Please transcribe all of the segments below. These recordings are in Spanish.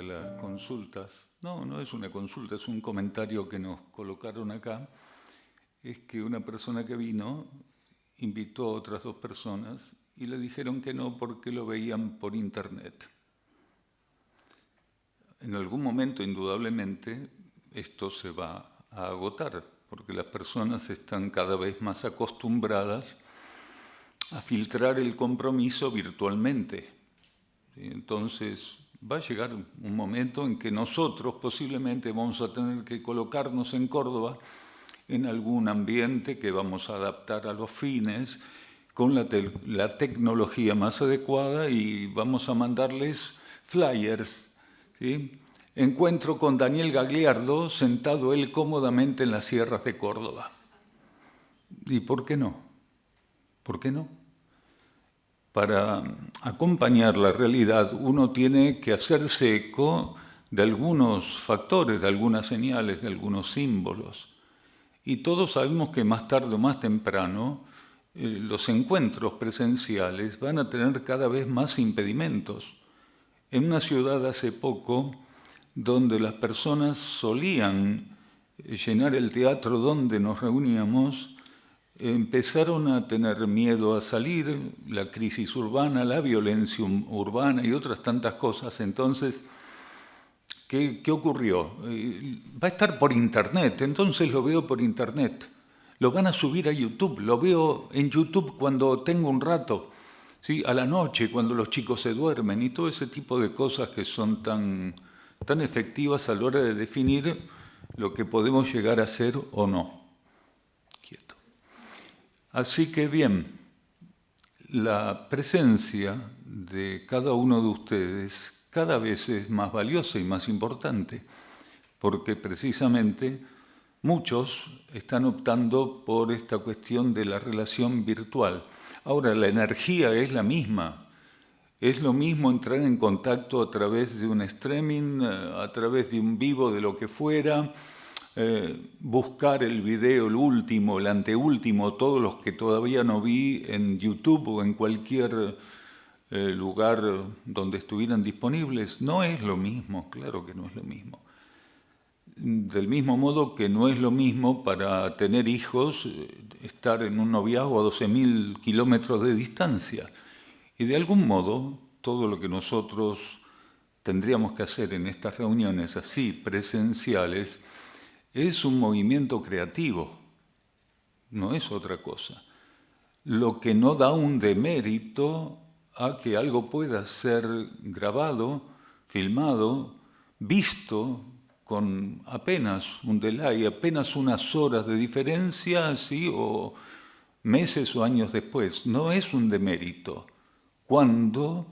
de las consultas. No, no es una consulta, es un comentario que nos colocaron acá. Es que una persona que vino invitó a otras dos personas y le dijeron que no porque lo veían por internet. En algún momento, indudablemente, esto se va a agotar, porque las personas están cada vez más acostumbradas a filtrar el compromiso virtualmente. Entonces, va a llegar un momento en que nosotros posiblemente vamos a tener que colocarnos en Córdoba en algún ambiente que vamos a adaptar a los fines, con la tecnología más adecuada, y vamos a mandarles flyers, ¿sí? Encuentro con Daniel Gagliardo, sentado él cómodamente en las sierras de Córdoba. ¿Y por qué no? ¿Por qué no? Para acompañar la realidad uno tiene que hacerse eco de algunos factores, de algunas señales, de algunos símbolos. Y todos sabemos que más tarde o más temprano los encuentros presenciales van a tener cada vez más impedimentos. En una ciudad hace poco, donde las personas solían llenar el teatro donde nos reuníamos, empezaron a tener miedo a salir, la crisis urbana, la violencia urbana y otras tantas cosas. Entonces, ¿qué ocurrió? Va a estar por internet, entonces lo veo por internet. Lo van a subir a YouTube, lo veo en YouTube cuando tengo un rato, ¿sí? A la noche, cuando los chicos se duermen, y todo ese tipo de cosas que son tan efectivas a la hora de definir lo que podemos llegar a ser o no. Quieto. Así que bien, la presencia de cada uno de ustedes cada vez es más valiosa y más importante, porque precisamente muchos están optando por esta cuestión de la relación virtual. Ahora, la energía es la misma. Es lo mismo entrar en contacto a través de un streaming, a través de un vivo, de lo que fuera, buscar el video, el último, el anteúltimo, todos los que todavía no vi en YouTube o en cualquier lugar donde estuvieran disponibles. No es lo mismo, claro que no es lo mismo. Del mismo modo que no es lo mismo para tener hijos estar en un noviazgo a 12.000 kilómetros de distancia. Y de algún modo, todo lo que nosotros tendríamos que hacer en estas reuniones así presenciales es un movimiento creativo, no es otra cosa. Lo que no da un demérito a que algo pueda ser grabado, filmado, visto con apenas un delay, apenas unas horas de diferencia, ¿sí? O meses o años después. No es un demérito cuando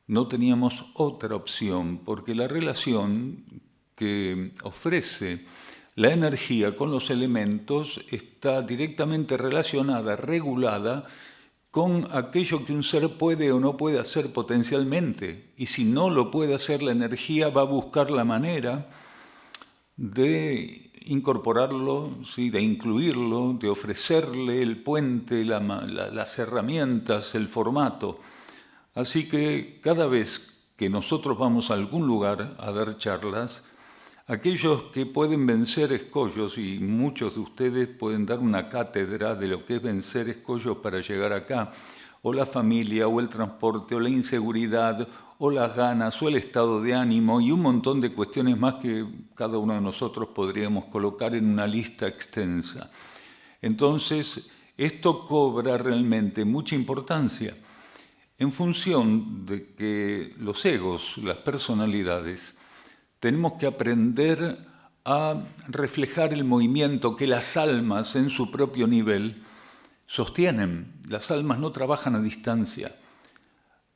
no teníamos otra opción, porque la relación que ofrece la energía con los elementos está directamente relacionada, regulada, con aquello que un ser puede o no puede hacer potencialmente. Y si no lo puede hacer, la energía va a buscar la manera de incorporarlo, ¿sí? De incluirlo, de ofrecerle el puente, las herramientas, el formato. Así que cada vez que nosotros vamos a algún lugar a dar charlas, aquellos que pueden vencer escollos, y muchos de ustedes pueden dar una cátedra de lo que es vencer escollos para llegar acá, o la familia, o el transporte, o la inseguridad, o las ganas, o el estado de ánimo, y un montón de cuestiones más que cada uno de nosotros podríamos colocar en una lista extensa. Entonces, esto cobra realmente mucha importancia en función de que los egos, las personalidades, tenemos que aprender a reflejar el movimiento que las almas en su propio nivel sostienen. Las almas no trabajan a distancia.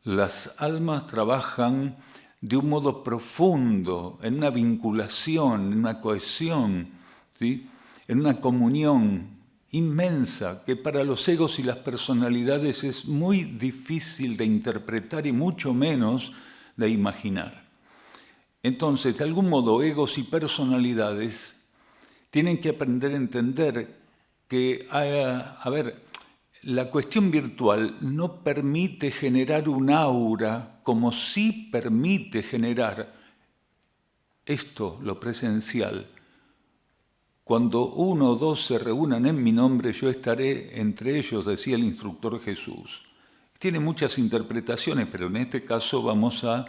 Las almas trabajan de un modo profundo, en una vinculación, en una cohesión, ¿sí? En una comunión inmensa que para los egos y las personalidades es muy difícil de interpretar y mucho menos de imaginar. Entonces, de algún modo, egos y personalidades tienen que aprender a entender que, la cuestión virtual no permite generar un aura como sí permite generar esto, lo presencial. Cuando 1 o 2 se reúnan en mi nombre, yo estaré entre ellos, decía el instructor Jesús. Tiene muchas interpretaciones, pero en este caso vamos a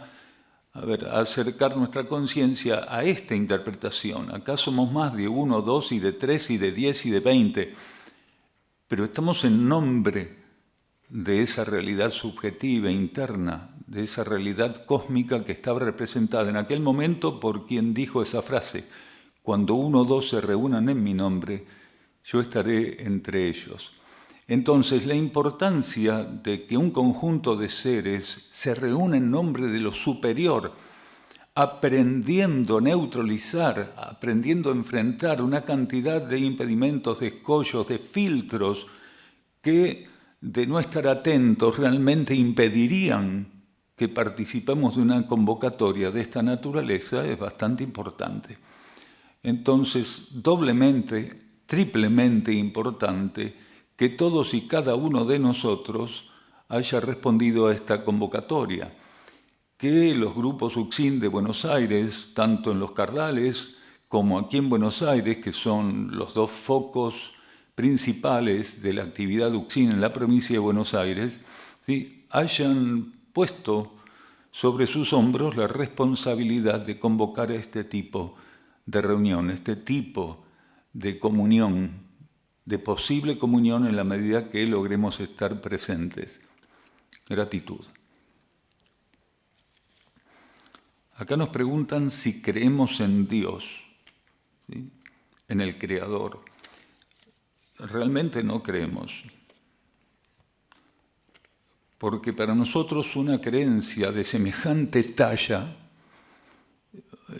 acercar nuestra conciencia a esta interpretación. Acá somos más de 1, 2 y de 3 y de 10 y de 20, pero estamos en nombre de esa realidad subjetiva, interna, de esa realidad cósmica que estaba representada en aquel momento por quien dijo esa frase: cuando 1 o 2 se reúnan en mi nombre, yo estaré entre ellos. Entonces, la importancia de que un conjunto de seres se reúna en nombre de lo superior, aprendiendo a neutralizar, aprendiendo a enfrentar una cantidad de impedimentos, de escollos, de filtros que, de no estar atentos, realmente impedirían que participemos de una convocatoria de esta naturaleza, es bastante importante. Entonces, doblemente, triplemente importante que todos y cada uno de nosotros haya respondido a esta convocatoria, que los grupos UCSIN de Buenos Aires, tanto en los Cardales como aquí en Buenos Aires, que son los 2 focos principales de la actividad UCSIN en la provincia de Buenos Aires, ¿sí?, hayan puesto sobre sus hombros la responsabilidad de convocar a este tipo de reunión, este tipo de comunión, de posible comunión en la medida que logremos estar presentes. Gratitud. Acá nos preguntan si creemos en Dios, ¿sí?, en el Creador. Realmente no creemos, porque para nosotros una creencia de semejante talla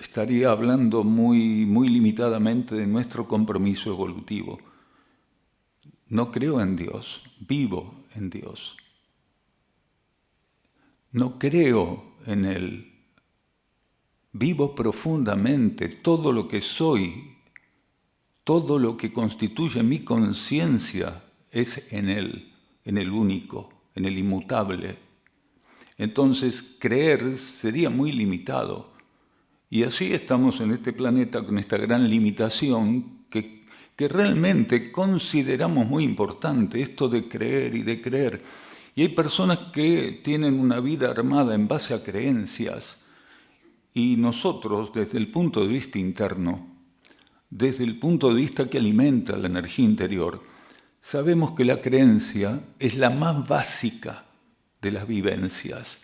estaría hablando muy limitadamente de nuestro compromiso evolutivo. No creo en Dios, vivo en Dios. No creo en Él, vivo profundamente. Todo lo que soy, todo lo que constituye mi conciencia es en Él, en el único, en el inmutable. Entonces, creer sería muy limitado. Y así estamos en este planeta con esta gran limitación que realmente consideramos muy importante, esto de creer y de creer. Y hay personas que tienen una vida armada en base a creencias, y nosotros, desde el punto de vista interno, desde el punto de vista que alimenta la energía interior, sabemos que la creencia es la más básica de las vivencias.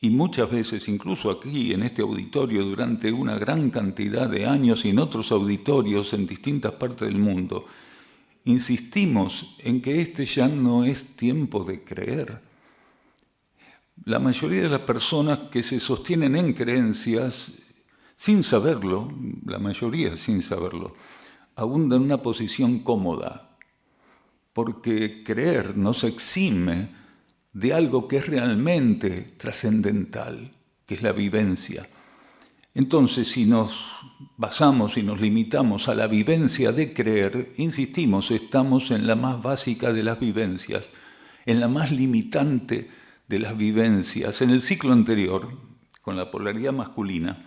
Y muchas veces, incluso aquí en este auditorio, durante una gran cantidad de años y en otros auditorios en distintas partes del mundo, insistimos en que este ya no es tiempo de creer. La mayoría de las personas que se sostienen en creencias, sin saberlo, la mayoría sin saberlo, abundan en una posición cómoda, porque creer nos exime de algo que es realmente trascendental, que es la vivencia. Entonces, si nos basamos y nos limitamos a la vivencia de creer, insistimos, estamos en la más básica de las vivencias, en la más limitante de las vivencias. En el ciclo anterior, con la polaridad masculina,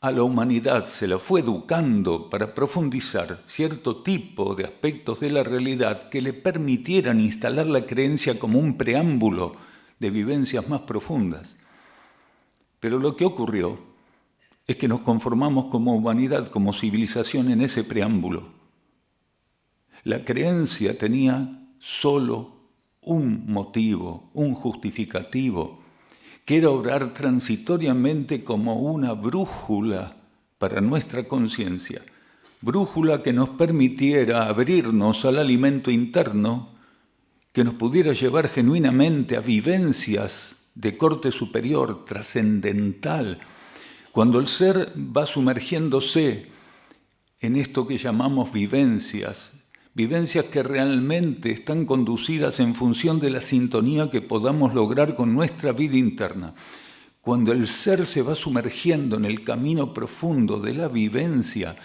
a la humanidad se la fue educando para profundizar cierto tipo de aspectos de la realidad que le permitieran instalar la creencia como un preámbulo de vivencias más profundas. Pero lo que ocurrió es que nos conformamos como humanidad, como civilización en ese preámbulo. La creencia tenía solo un motivo, un justificativo, que era obrar transitoriamente como una brújula para nuestra conciencia, brújula que nos permitiera abrirnos al alimento interno, que nos pudiera llevar genuinamente a vivencias de corte superior, trascendental. Cuando el ser va sumergiéndose en esto que llamamos vivencias que realmente están conducidas en función de la sintonía que podamos lograr con nuestra vida interna. Cuando el ser se va sumergiendo en el camino profundo de la vivencia,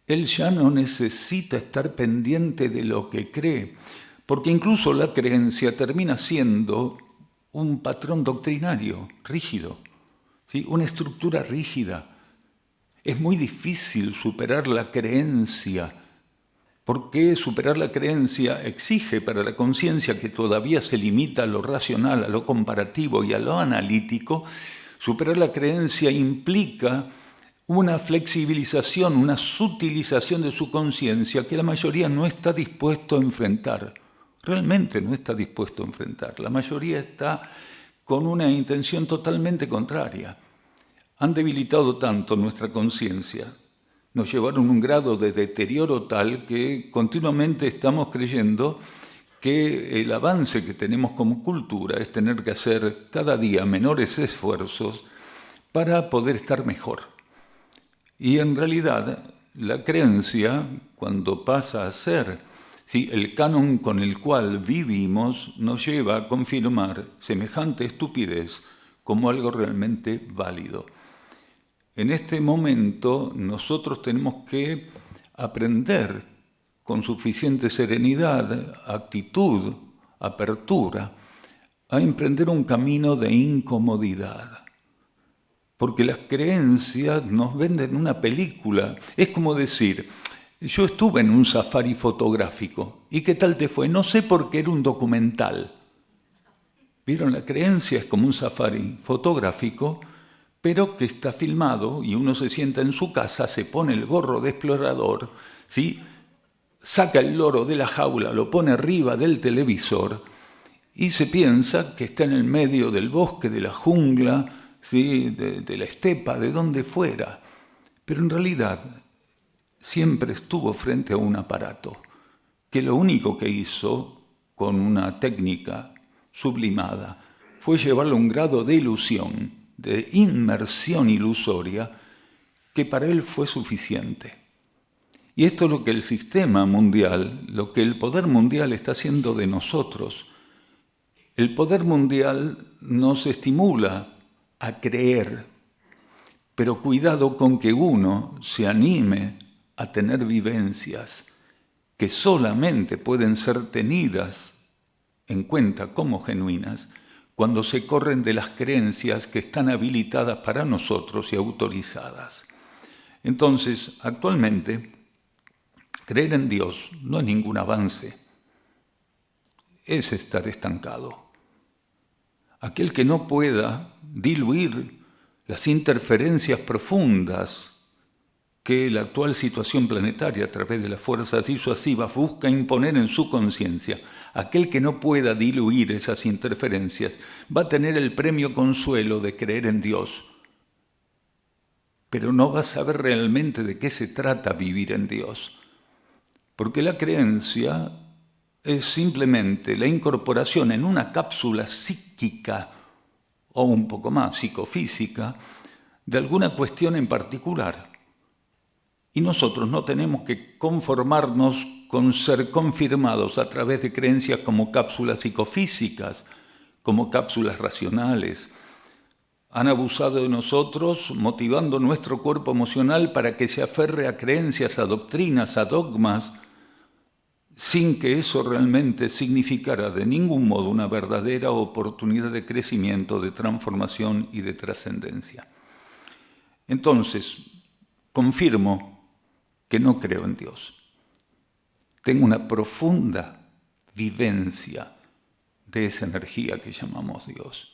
él ya no necesita estar pendiente de lo que cree, porque incluso la creencia termina siendo un patrón doctrinario, rígido, ¿sí?, una estructura rígida, Es muy difícil superar la creencia, porque superar la creencia exige para la conciencia, que todavía se limita a lo racional, a lo comparativo y a lo analítico. Superar la creencia implica una flexibilización, una sutilización de su conciencia que la mayoría no está dispuesto a enfrentar. Realmente no está dispuesto a enfrentar. La mayoría está con una intención totalmente contraria. Han debilitado tanto nuestra conciencia, nos llevaron a un grado de deterioro tal que continuamente estamos creyendo que el avance que tenemos como cultura es tener que hacer cada día menores esfuerzos para poder estar mejor. Y en realidad la creencia, cuando pasa a ser el canon con el cual vivimos, nos lleva a confirmar semejante estupidez como algo realmente válido. En este momento nosotros tenemos que aprender con suficiente serenidad, actitud, apertura, a emprender un camino de incomodidad. Porque las creencias nos venden una película. Es como decir, yo estuve en un safari fotográfico. ¿Y qué tal te fue? No sé, porque era un documental. ¿Vieron? La creencia es como un safari fotográfico, pero que está filmado y uno se sienta en su casa, se pone el gorro de explorador, ¿sí? Saca el loro de la jaula, lo pone arriba del televisor y se piensa que está en el medio del bosque, de la jungla, ¿sí? de la estepa, de donde fuera. Pero en realidad siempre estuvo frente a un aparato que lo único que hizo con una técnica sublimada fue llevarlo a un grado de ilusión, de inmersión ilusoria, que para él fue suficiente. Y esto es lo que el sistema mundial, lo que el poder mundial está haciendo de nosotros. El poder mundial nos estimula a creer, pero cuidado con que uno se anime a tener vivencias que solamente pueden ser tenidas en cuenta como genuinas cuando se corren de las creencias que están habilitadas para nosotros y autorizadas. Entonces, actualmente, creer en Dios no es ningún avance, es estar estancado. Aquel que no pueda diluir las interferencias profundas que la actual situación planetaria a través de las fuerzas disuasivas busca imponer en su conciencia, aquel que no pueda diluir esas interferencias va a tener el premio consuelo de creer en Dios, pero no va a saber realmente de qué se trata vivir en Dios, porque la creencia es simplemente la incorporación en una cápsula psíquica o un poco más psicofísica de alguna cuestión en particular. Y nosotros no tenemos que conformarnos con ser confirmados a través de creencias como cápsulas psicofísicas, como cápsulas racionales. Han abusado de nosotros motivando nuestro cuerpo emocional para que se aferre a creencias, a doctrinas, a dogmas, sin que eso realmente significara de ningún modo una verdadera oportunidad de crecimiento, de transformación y de trascendencia. Entonces, confirmo que no creo en Dios. Tengo una profunda vivencia de esa energía que llamamos Dios.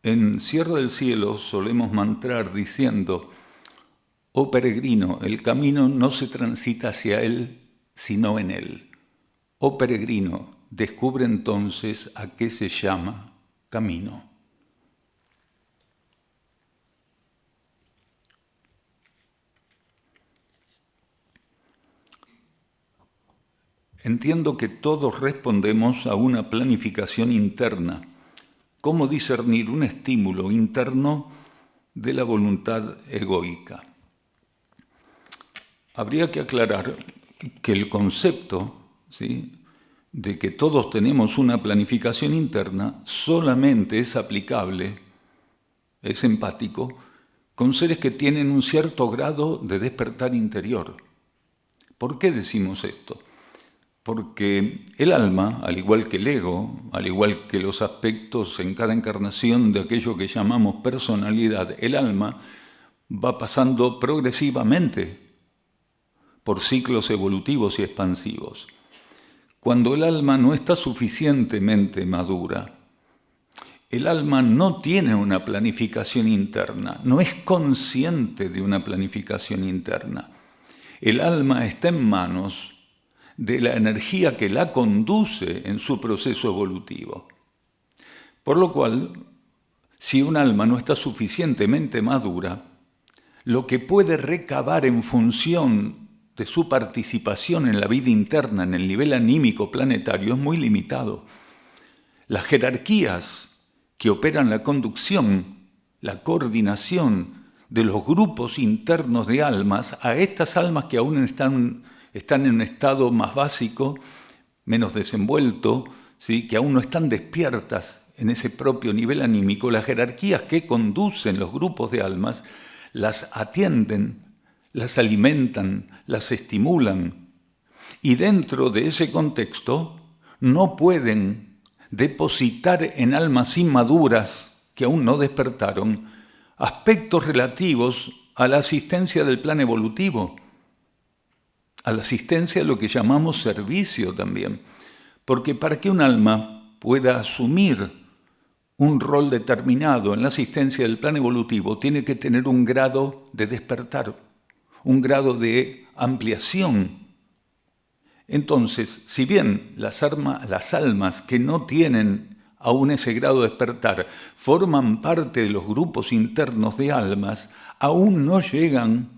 En Sierra del Cielo solemos mantrar diciendo: oh peregrino, el camino no se transita hacia él, sino en él. Oh peregrino, descubre entonces a qué se llama camino. Entiendo que todos respondemos a una planificación interna. ¿Cómo discernir un estímulo interno de la voluntad egoica? Habría que aclarar que el concepto, ¿sí?, de que todos tenemos una planificación interna solamente es aplicable, es empático, con seres que tienen un cierto grado de despertar interior. ¿Por qué decimos esto? Porque el alma, al igual que el ego, al igual que los aspectos en cada encarnación de aquello que llamamos personalidad, el alma va pasando progresivamente por ciclos evolutivos y expansivos. Cuando el alma no está suficientemente madura, el alma no tiene una planificación interna, no es consciente de una planificación interna. El alma está en manos de la energía que la conduce en su proceso evolutivo. Por lo cual, si un alma no está suficientemente madura, lo que puede recabar en función de su participación en la vida interna, en el nivel anímico planetario, es muy limitado. Las jerarquías que operan la conducción, la coordinación de los grupos internos de almas, a estas almas que aún están en un estado más básico, menos desenvuelto, ¿sí? Que aún no están despiertas en ese propio nivel anímico, las jerarquías que conducen los grupos de almas las atienden, las alimentan, las estimulan, y dentro de ese contexto no pueden depositar en almas inmaduras que aún no despertaron aspectos relativos a la asistencia del plan evolutivo, a la asistencia a lo que llamamos servicio también. Porque para que un alma pueda asumir un rol determinado en la asistencia del plan evolutivo, tiene que tener un grado de despertar, un grado de ampliación. Entonces, si bien las almas que no tienen aún ese grado de despertar forman parte de los grupos internos de almas, aún no llegan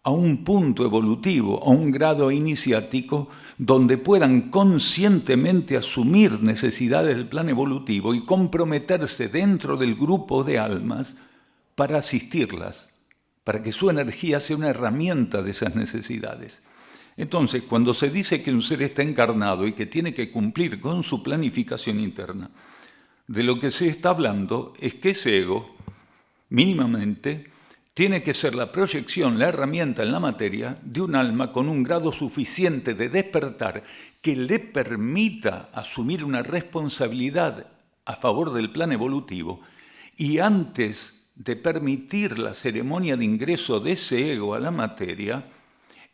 a un punto evolutivo, a un grado iniciático donde puedan conscientemente asumir necesidades del plan evolutivo y comprometerse dentro del grupo de almas para asistirlas, para que su energía sea una herramienta de esas necesidades. Entonces, cuando se dice que un ser está encarnado y que tiene que cumplir con su planificación interna, de lo que se está hablando es que ese ego, mínimamente, tiene que ser la proyección, la herramienta en la materia de un alma con un grado suficiente de despertar que le permita asumir una responsabilidad a favor del plan evolutivo, y antes de permitir la ceremonia de ingreso de ese ego a la materia,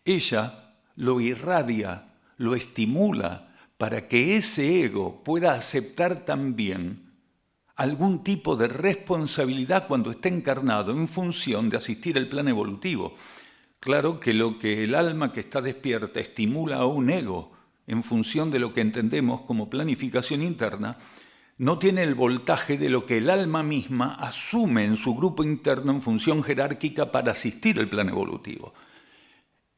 ella lo irradia, lo estimula para que ese ego pueda aceptar también algún tipo de responsabilidad cuando está encarnado en función de asistir al plan evolutivo. Claro que lo que el alma que está despierta estimula a un ego en función de lo que entendemos como planificación interna, no tiene el voltaje de lo que el alma misma asume en su grupo interno en función jerárquica para asistir al plan evolutivo.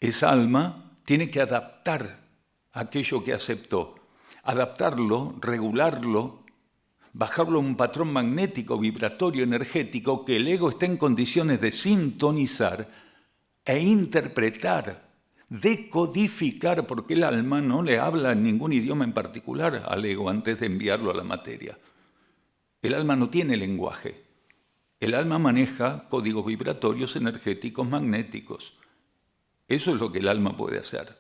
Esa alma tiene que adaptar aquello que aceptó, adaptarlo, regularlo, bajarlo a un patrón magnético, vibratorio, energético que el ego está en condiciones de sintonizar e interpretar, decodificar, porque el alma no le habla en ningún idioma en particular al ego antes de enviarlo a la materia. El alma no tiene lenguaje. El alma maneja códigos vibratorios, energéticos, magnéticos. Eso es lo que el alma puede hacer,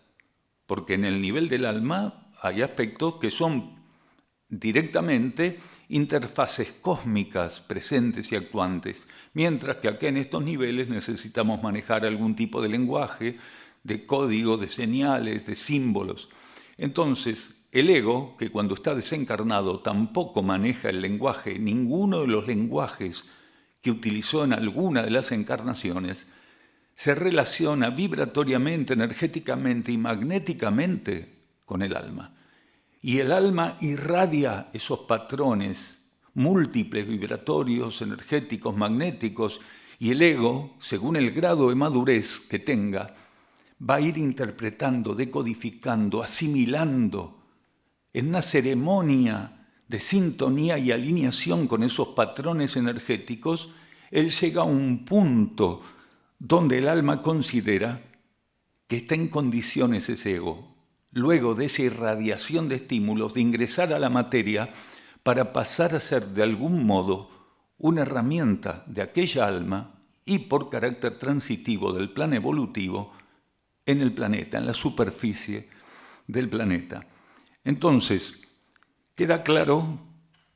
porque en el nivel del alma hay aspectos que son directamente interfaces cósmicas presentes y actuantes, mientras que acá en estos niveles necesitamos manejar algún tipo de lenguaje, de código, de señales, de símbolos. Entonces, el ego, que cuando está desencarnado tampoco maneja el lenguaje, ninguno de los lenguajes que utilizó en alguna de las encarnaciones, se relaciona vibratoriamente, energéticamente y magnéticamente con el alma. Y el alma irradia esos patrones múltiples, vibratorios, energéticos, magnéticos, y el ego, según el grado de madurez que tenga, va a ir interpretando, decodificando, asimilando en una ceremonia de sintonía y alineación con esos patrones energéticos. Él llega a un punto donde el alma considera que está en condiciones ese ego, luego de esa irradiación de estímulos, de ingresar a la materia para pasar a ser de algún modo una herramienta de aquella alma y por carácter transitivo del plan evolutivo en el planeta, en la superficie del planeta. Entonces, queda claro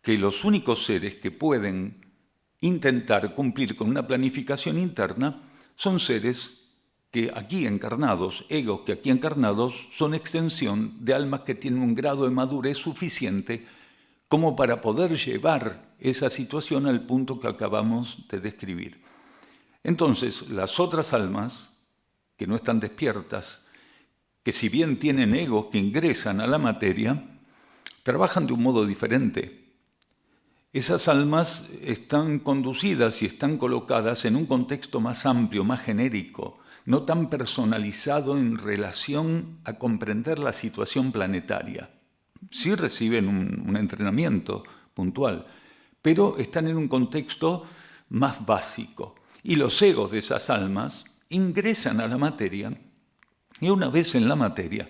que los únicos seres que pueden intentar cumplir con una planificación interna, son seres que aquí encarnados, egos que aquí encarnados, son extensión de almas que tienen un grado de madurez suficiente como para poder llevar esa situación al punto que acabamos de describir. Entonces, las otras almas, que no están despiertas, que si bien tienen egos que ingresan a la materia, trabajan de un modo diferente. Esas almas están conducidas y están colocadas en un contexto más amplio, más genérico, no tan personalizado en relación a comprender la situación planetaria. Sí reciben un entrenamiento puntual, pero están en un contexto más básico. Y los egos de esas almas ingresan a la materia y una vez en la materia,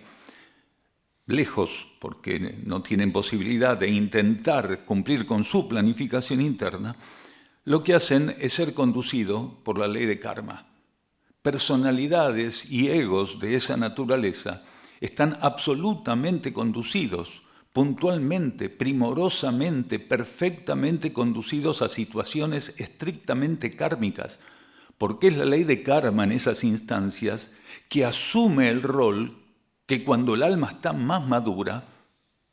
lejos, porque no tienen posibilidad de intentar cumplir con su planificación interna, lo que hacen es ser conducidos por la ley de karma. Personalidades y egos de esa naturaleza están absolutamente conducidos, puntualmente, primorosamente, perfectamente conducidos a situaciones estrictamente kármicas, porque es la ley de karma en esas instancias que asume el rol que cuando el alma está más madura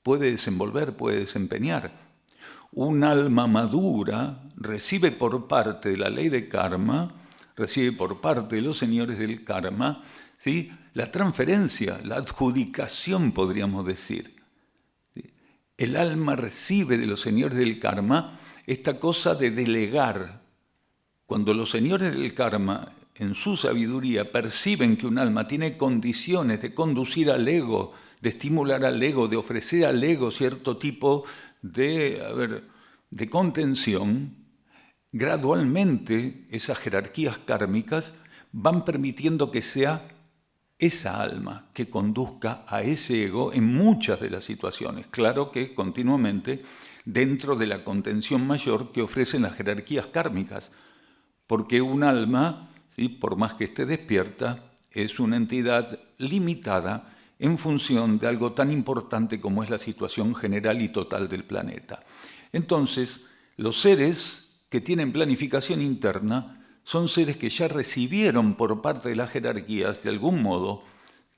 puede desenvolver, puede desempeñar. Un alma madura recibe por parte de la ley de karma, recibe por parte de los señores del karma, ¿sí?, la transferencia, la adjudicación, podríamos decir. El alma recibe de los señores del karma esta cosa de delegar. Cuando los señores del karma, en su sabiduría, perciben que un alma tiene condiciones de conducir al ego, de estimular al ego, de ofrecer al ego cierto tipo de contención, gradualmente esas jerarquías kármicas van permitiendo que sea esa alma que conduzca a ese ego en muchas de las situaciones. Claro que continuamente dentro de la contención mayor que ofrecen las jerarquías kármicas, porque un alma, ¿sí?, por más que esté despierta, es una entidad limitada en función de algo tan importante como es la situación general y total del planeta. Entonces, los seres que tienen planificación interna son seres que ya recibieron por parte de las jerarquías, de algún modo,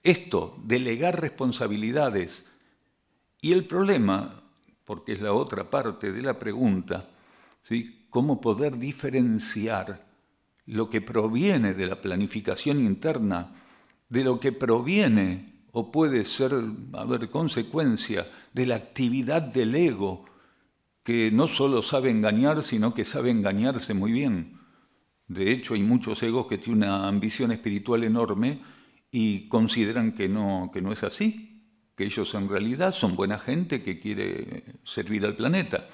esto, delegar responsabilidades. Y el problema, porque es la otra parte de la pregunta, ¿sí?, cómo poder diferenciar lo que proviene de la planificación interna de lo que proviene o puede ser, consecuencia de la actividad del ego, que no solo sabe engañar, sino que sabe engañarse muy bien. De hecho, hay muchos egos que tienen una ambición espiritual enorme y consideran que no es así, que ellos en realidad son buena gente que quiere servir al planeta.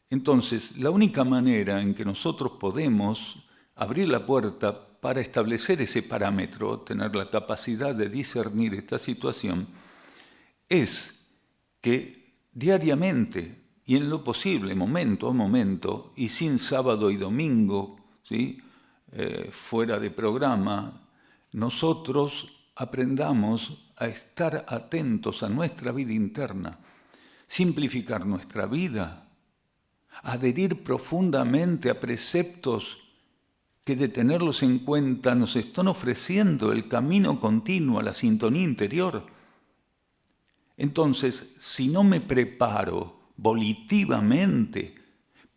Entonces, la única manera en que nosotros podemos abrir la puerta para establecer ese parámetro, tener la capacidad de discernir esta situación, es que diariamente y en lo posible, momento a momento, y sin sábado y domingo, ¿sí?, fuera de programa, nosotros aprendamos a estar atentos a nuestra vida interna, simplificar nuestra vida, adherir profundamente a preceptos que de tenerlos en cuenta nos están ofreciendo el camino continuo a la sintonía interior. Entonces, si no me preparo volitivamente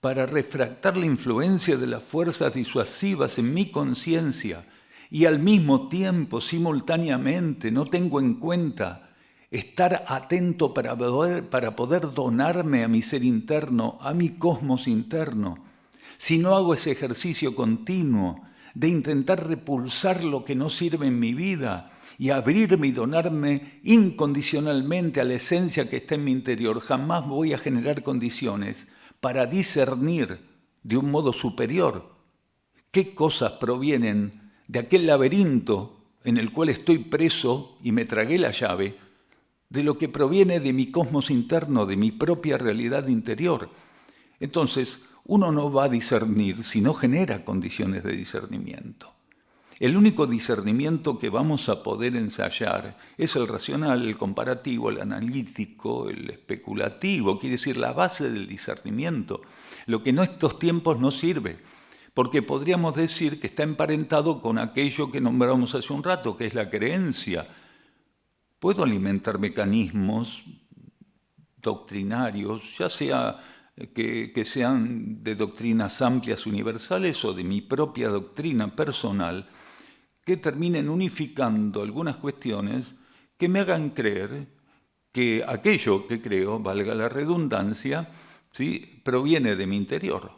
para refractar la influencia de las fuerzas disuasivas en mi conciencia y al mismo tiempo, simultáneamente, no tengo en cuenta estar atento para poder donarme a mi ser interno, a mi cosmos interno, si no hago ese ejercicio continuo de intentar repulsar lo que no sirve en mi vida y abrirme y donarme incondicionalmente a la esencia que está en mi interior, jamás voy a generar condiciones para discernir de un modo superior qué cosas provienen de aquel laberinto en el cual estoy preso y me tragué la llave, de lo que proviene de mi cosmos interno, de mi propia realidad interior. Entonces, uno no va a discernir si no genera condiciones de discernimiento. El único discernimiento que vamos a poder ensayar es el racional, el comparativo, el analítico, el especulativo, quiere decir la base del discernimiento, lo que en estos tiempos no sirve, porque podríamos decir que está emparentado con aquello que nombramos hace un rato, que es la creencia. Puedo alimentar mecanismos doctrinarios, ya sea que sean de doctrinas amplias universales o de mi propia doctrina personal, que terminen unificando algunas cuestiones que me hagan creer que aquello que creo, valga la redundancia, ¿sí?, proviene de mi interior.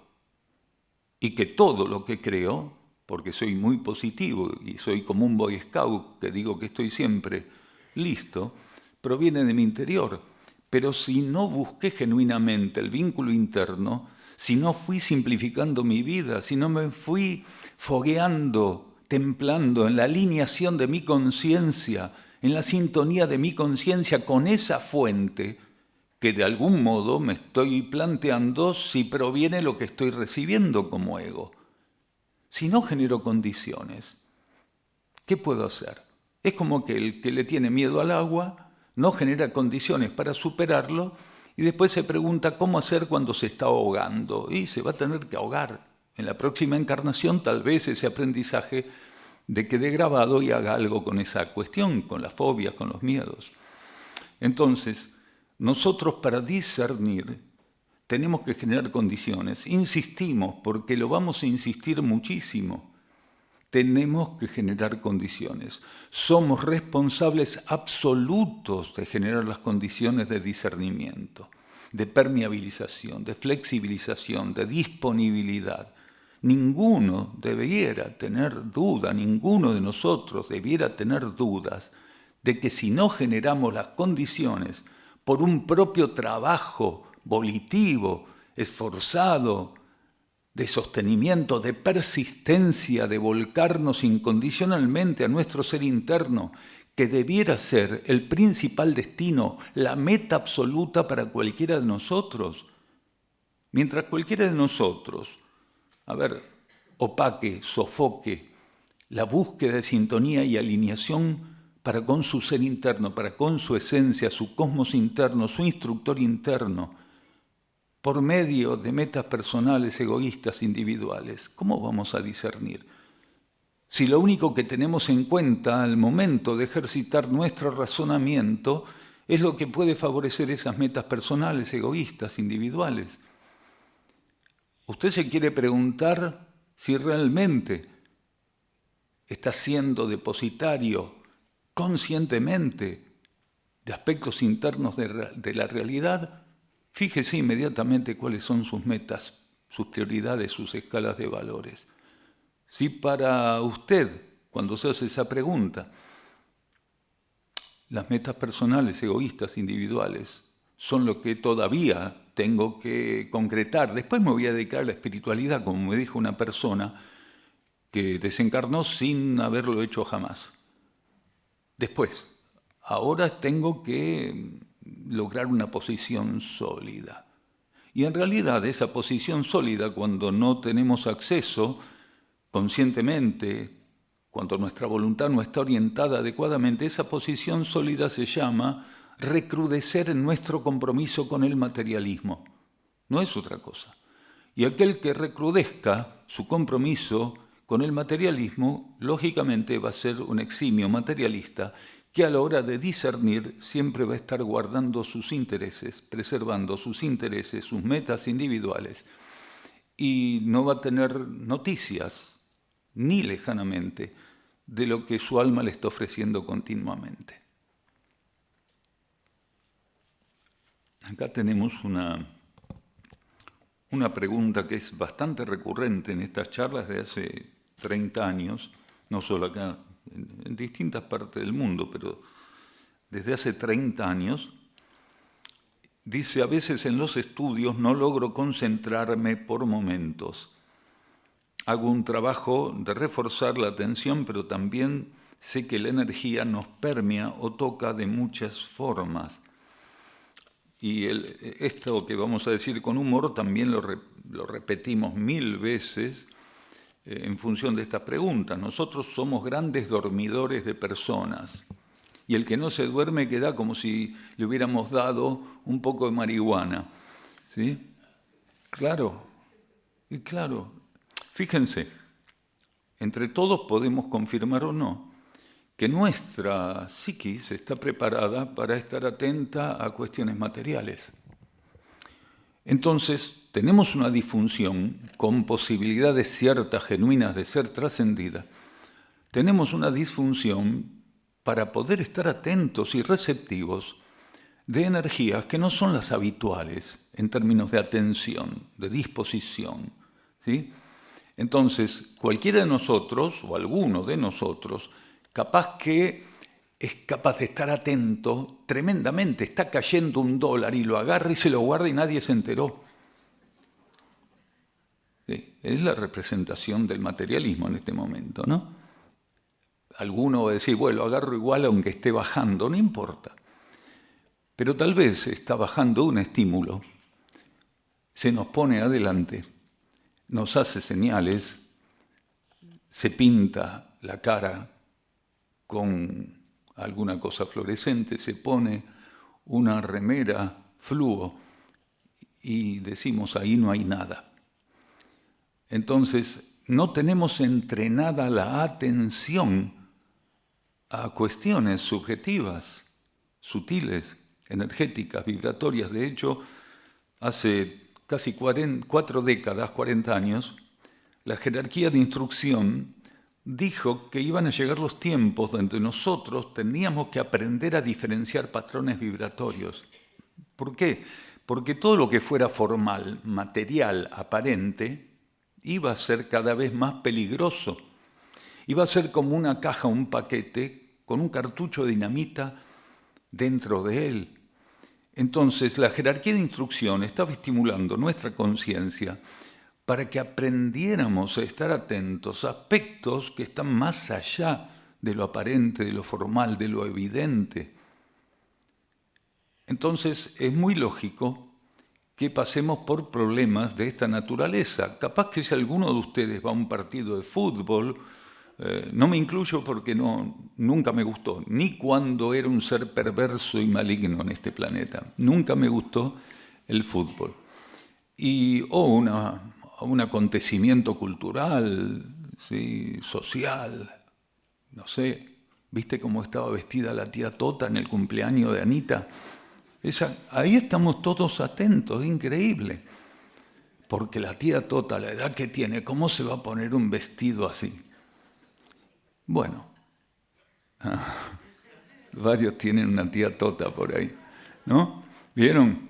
Y que todo lo que creo, porque soy muy positivo y soy como un Boy Scout que digo que estoy siempre listo, proviene de mi interior. Pero si no busqué genuinamente el vínculo interno, si no fui simplificando mi vida, si no me fui fogueando, templando en la alineación de mi conciencia, en la sintonía de mi conciencia con esa fuente, que de algún modo me estoy planteando si proviene lo que estoy recibiendo como ego. Si no genero condiciones, ¿qué puedo hacer? Es como que el que le tiene miedo al agua no genera condiciones para superarlo y después se pregunta cómo hacer cuando se está ahogando y se va a tener que ahogar. En la próxima encarnación tal vez ese aprendizaje de quede grabado y haga algo con esa cuestión, con las fobias, con los miedos. Entonces, nosotros para discernir tenemos que generar condiciones. Insistimos, porque lo vamos a insistir muchísimo. Tenemos que generar condiciones. Somos responsables absolutos de generar las condiciones de discernimiento, de permeabilización, de flexibilización, de disponibilidad. Ninguno debiera tener duda, ninguno de nosotros debiera tener dudas de que si no generamos las condiciones por un propio trabajo volitivo, esforzado, de sostenimiento, de persistencia, de volcarnos incondicionalmente a nuestro ser interno, que debiera ser el principal destino, la meta absoluta para cualquiera de nosotros. Mientras cualquiera de nosotros, opaque, sofoque la búsqueda de sintonía y alineación para con su ser interno, para con su esencia, su cosmos interno, su instructor interno, por medio de metas personales, egoístas, individuales. ¿Cómo vamos a discernir? Si lo único que tenemos en cuenta al momento de ejercitar nuestro razonamiento es lo que puede favorecer esas metas personales, egoístas, individuales. Usted se quiere preguntar si realmente está siendo depositario conscientemente de aspectos internos de la realidad. Fíjese inmediatamente cuáles son sus metas, sus prioridades, sus escalas de valores. Si para usted, cuando se hace esa pregunta, las metas personales, egoístas, individuales, son lo que todavía tengo que concretar, después me voy a dedicar a la espiritualidad, como me dijo una persona que desencarnó sin haberlo hecho jamás. Después, ahora tengo que lograr una posición sólida. Y en realidad esa posición sólida, cuando no tenemos acceso conscientemente, cuando nuestra voluntad no está orientada adecuadamente, esa posición sólida se llama recrudecer en nuestro compromiso con el materialismo. No es otra cosa. Y aquel que recrudezca su compromiso con el materialismo, lógicamente va a ser un eximio materialista que a la hora de discernir siempre va a estar guardando sus intereses, preservando sus intereses, sus metas individuales, y no va a tener noticias, ni lejanamente, de lo que su alma le está ofreciendo continuamente. Acá tenemos una pregunta que es bastante recurrente en estas charlas de hace 30 años, no solo acá, en distintas partes del mundo, pero desde hace 30 años. Dice: a veces en los estudios no logro concentrarme por momentos. Hago un trabajo de reforzar la atención, pero también sé que la energía nos permea o toca de muchas formas. Y esto que vamos a decir con humor también lo repetimos 1000 veces, en función de esta pregunta. Nosotros somos grandes dormidores de personas. Y el que no se duerme queda como si le hubiéramos dado un poco de marihuana. ¿Sí? Claro, y claro. Fíjense, entre todos podemos confirmar o no que nuestra psiquis está preparada para estar atenta a cuestiones materiales. Entonces, tenemos una disfunción con posibilidades ciertas, genuinas de ser trascendida. Tenemos una disfunción para poder estar atentos y receptivos de energías que no son las habituales en términos de atención, de disposición, ¿sí? Entonces, cualquiera de nosotros, o alguno de nosotros, capaz que es capaz de estar atento tremendamente, está cayendo $1 y lo agarra y se lo guarda y nadie se enteró. Sí, es la representación del materialismo en este momento, ¿no? Alguno va a decir, bueno, lo agarro igual aunque esté bajando, no importa. Pero tal vez está bajando un estímulo, se nos pone adelante, nos hace señales, se pinta la cara con alguna cosa fluorescente, se pone una remera fluo y decimos ahí no hay nada. Entonces no tenemos entrenada la atención a cuestiones subjetivas, sutiles, energéticas, vibratorias. De hecho, hace casi 4 décadas, 40 años, la jerarquía de instrucción dijo que iban a llegar los tiempos donde nosotros teníamos que aprender a diferenciar patrones vibratorios. ¿Por qué? Porque todo lo que fuera formal, material, aparente, iba a ser cada vez más peligroso. Iba a ser como una caja, un paquete, con un cartucho de dinamita dentro de él. Entonces, la jerarquía de instrucción estaba estimulando nuestra conciencia para que aprendiéramos a estar atentos a aspectos que están más allá de lo aparente, de lo formal, de lo evidente. Entonces, es muy lógico que pasemos por problemas de esta naturaleza. Capaz que si alguno de ustedes va a un partido de fútbol, no me incluyo porque nunca me gustó, ni cuando era un ser perverso y maligno en este planeta. Nunca me gustó el fútbol. Un acontecimiento cultural, ¿sí? Social, no sé. ¿Viste cómo estaba vestida la tía Tota en el cumpleaños de Anita? Ahí estamos todos atentos, increíble. Porque la tía Tota, la edad que tiene, ¿cómo se va a poner un vestido así? Bueno, varios tienen una tía Tota por ahí, ¿no? ¿Vieron?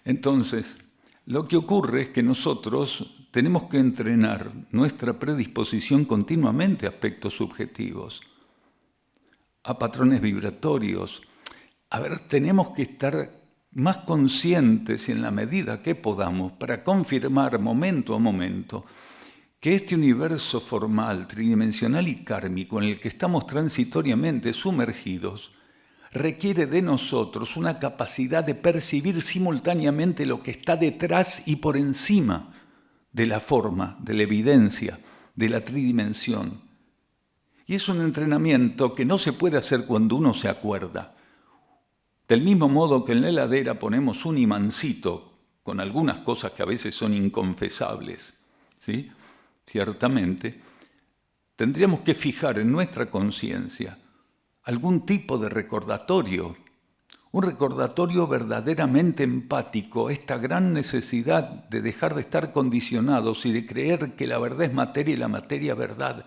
Entonces, lo que ocurre es que nosotros tenemos que entrenar nuestra predisposición continuamente a aspectos subjetivos, a patrones vibratorios. A ver, tenemos que estar más conscientes y en la medida que podamos para confirmar momento a momento que este universo formal, tridimensional y kármico en el que estamos transitoriamente sumergidos requiere de nosotros una capacidad de percibir simultáneamente lo que está detrás y por encima de la forma, de la evidencia, de la tridimensión. Y es un entrenamiento que no se puede hacer cuando uno se acuerda. Del mismo modo que en la heladera ponemos un imancito con algunas cosas que a veces son inconfesables, ¿sí? Ciertamente, tendríamos que fijar en nuestra conciencia algún tipo de recordatorio, un recordatorio verdaderamente empático, esta gran necesidad de dejar de estar condicionados y de creer que la verdad es materia y la materia verdad.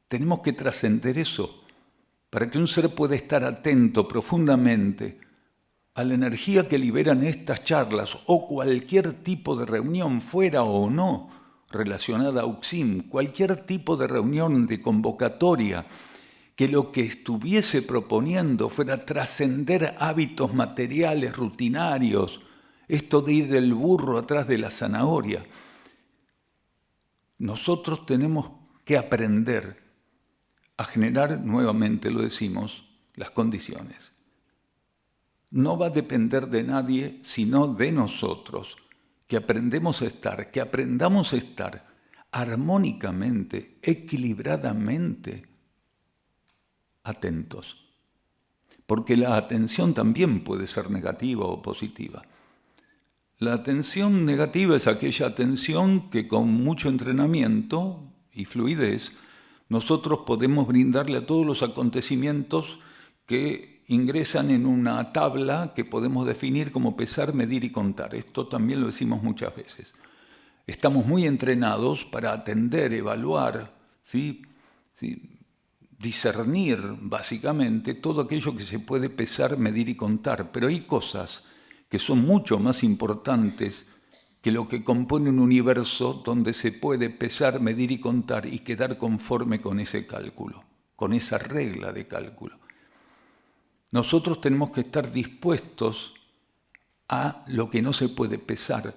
Tenemos que trascender eso para que un ser pueda estar atento profundamente a la energía que liberan estas charlas o cualquier tipo de reunión, fuera o no relacionada a UXIM, cualquier tipo de reunión de convocatoria, que lo que estuviese proponiendo fuera trascender hábitos materiales rutinarios, esto de ir el burro atrás de la zanahoria. Nosotros tenemos que aprender a generar, nuevamente lo decimos, las condiciones. No va a depender de nadie, sino de nosotros, que aprendamos a estar armónicamente, equilibradamente atentos. Porque la atención también puede ser negativa o positiva. La atención negativa es aquella atención que con mucho entrenamiento y fluidez nosotros podemos brindarle a todos los acontecimientos que ingresan en una tabla que podemos definir como pesar, medir y contar. Esto también lo decimos muchas veces. Estamos muy entrenados para atender, evaluar, ¿sí? Discernir básicamente todo aquello que se puede pesar, medir y contar. Pero hay cosas que son mucho más importantes que lo que compone un universo donde se puede pesar, medir y contar y quedar conforme con ese cálculo, con esa regla de cálculo. Nosotros tenemos que estar dispuestos a lo que no se puede pesar,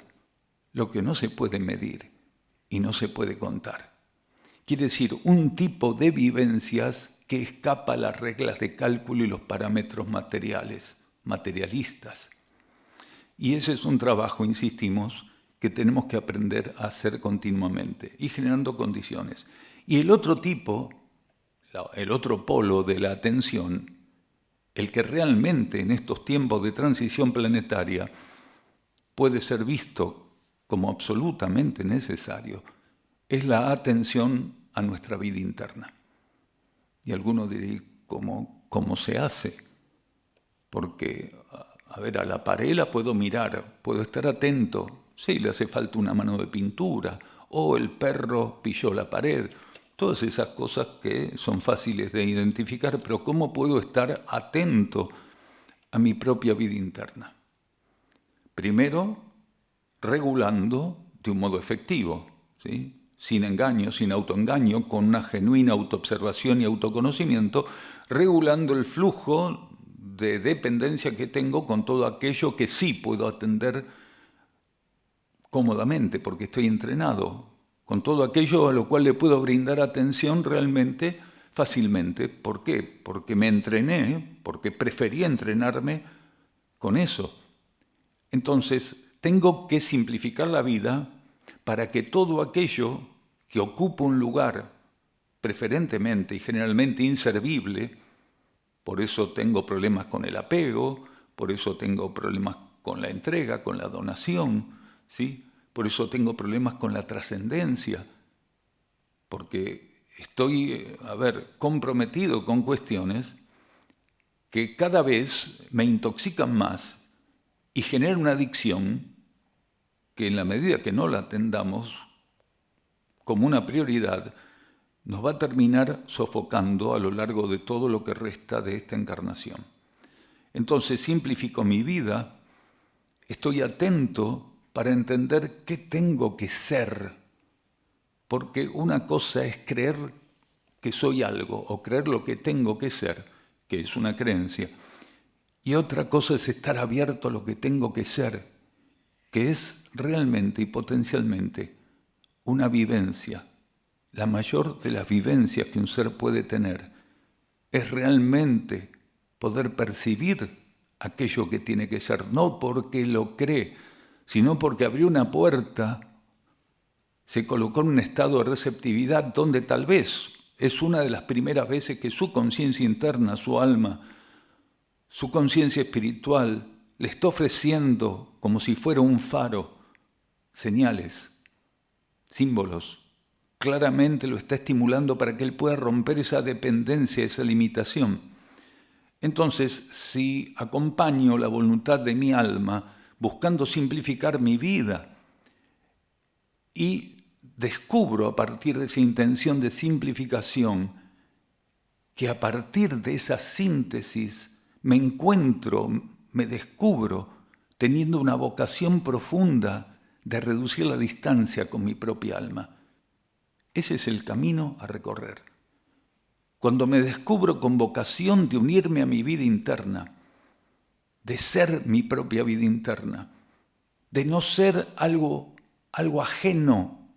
lo que no se puede medir y no se puede contar. Quiere decir, un tipo de vivencias que escapa a las reglas de cálculo y los parámetros materialistas. Y ese es un trabajo, insistimos, que tenemos que aprender a hacer continuamente y generando condiciones. Y el otro tipo, el otro polo de la atención, el que realmente en estos tiempos de transición planetaria puede ser visto como absolutamente necesario, es la atención a nuestra vida interna. Y algunos dirían, ¿cómo se hace? Porque, a ver, a la pared la puedo mirar, puedo estar atento. Sí, le hace falta una mano de pintura, o el perro pilló la pared. Todas esas cosas que son fáciles de identificar, pero ¿cómo puedo estar atento a mi propia vida interna? Primero, regulando de un modo efectivo, ¿sí? Sin engaño, sin autoengaño, con una genuina autoobservación y autoconocimiento, regulando el flujo de dependencia que tengo con todo aquello que sí puedo atender cómodamente, porque estoy entrenado, con todo aquello a lo cual le puedo brindar atención realmente fácilmente. ¿Por qué? Porque me entrené, porque preferí entrenarme con eso. Entonces, tengo que simplificar la vida para que todo aquello que ocupa un lugar preferentemente y generalmente inservible, por eso tengo problemas con el apego, por eso tengo problemas con la entrega, con la donación, ¿sí? Por eso tengo problemas con la trascendencia, porque estoy, comprometido con cuestiones que cada vez me intoxican más y generan una adicción que en la medida que no la atendamos como una prioridad, nos va a terminar sofocando a lo largo de todo lo que resta de esta encarnación. Entonces simplifico mi vida, estoy atento para entender qué tengo que ser, porque una cosa es creer que soy algo o creer lo que tengo que ser, que es una creencia, y otra cosa es estar abierto a lo que tengo que ser, que es realmente y potencialmente una vivencia. La mayor de las vivencias que un ser puede tener es realmente poder percibir aquello que tiene que ser, no porque lo cree, sino porque abrió una puerta, se colocó en un estado de receptividad donde tal vez es una de las primeras veces que su conciencia interna, su alma, su conciencia espiritual le está ofreciendo, como si fuera un faro, señales, símbolos. Claramente lo está estimulando para que él pueda romper esa dependencia, esa limitación. Entonces, si acompaño la voluntad de mi alma buscando simplificar mi vida y descubro a partir de esa intención de simplificación que a partir de esa síntesis me encuentro, me descubro teniendo una vocación profunda de reducir la distancia con mi propia alma. Ese es el camino a recorrer. Cuando me descubro con vocación de unirme a mi vida interna, de ser mi propia vida interna, de no ser algo ajeno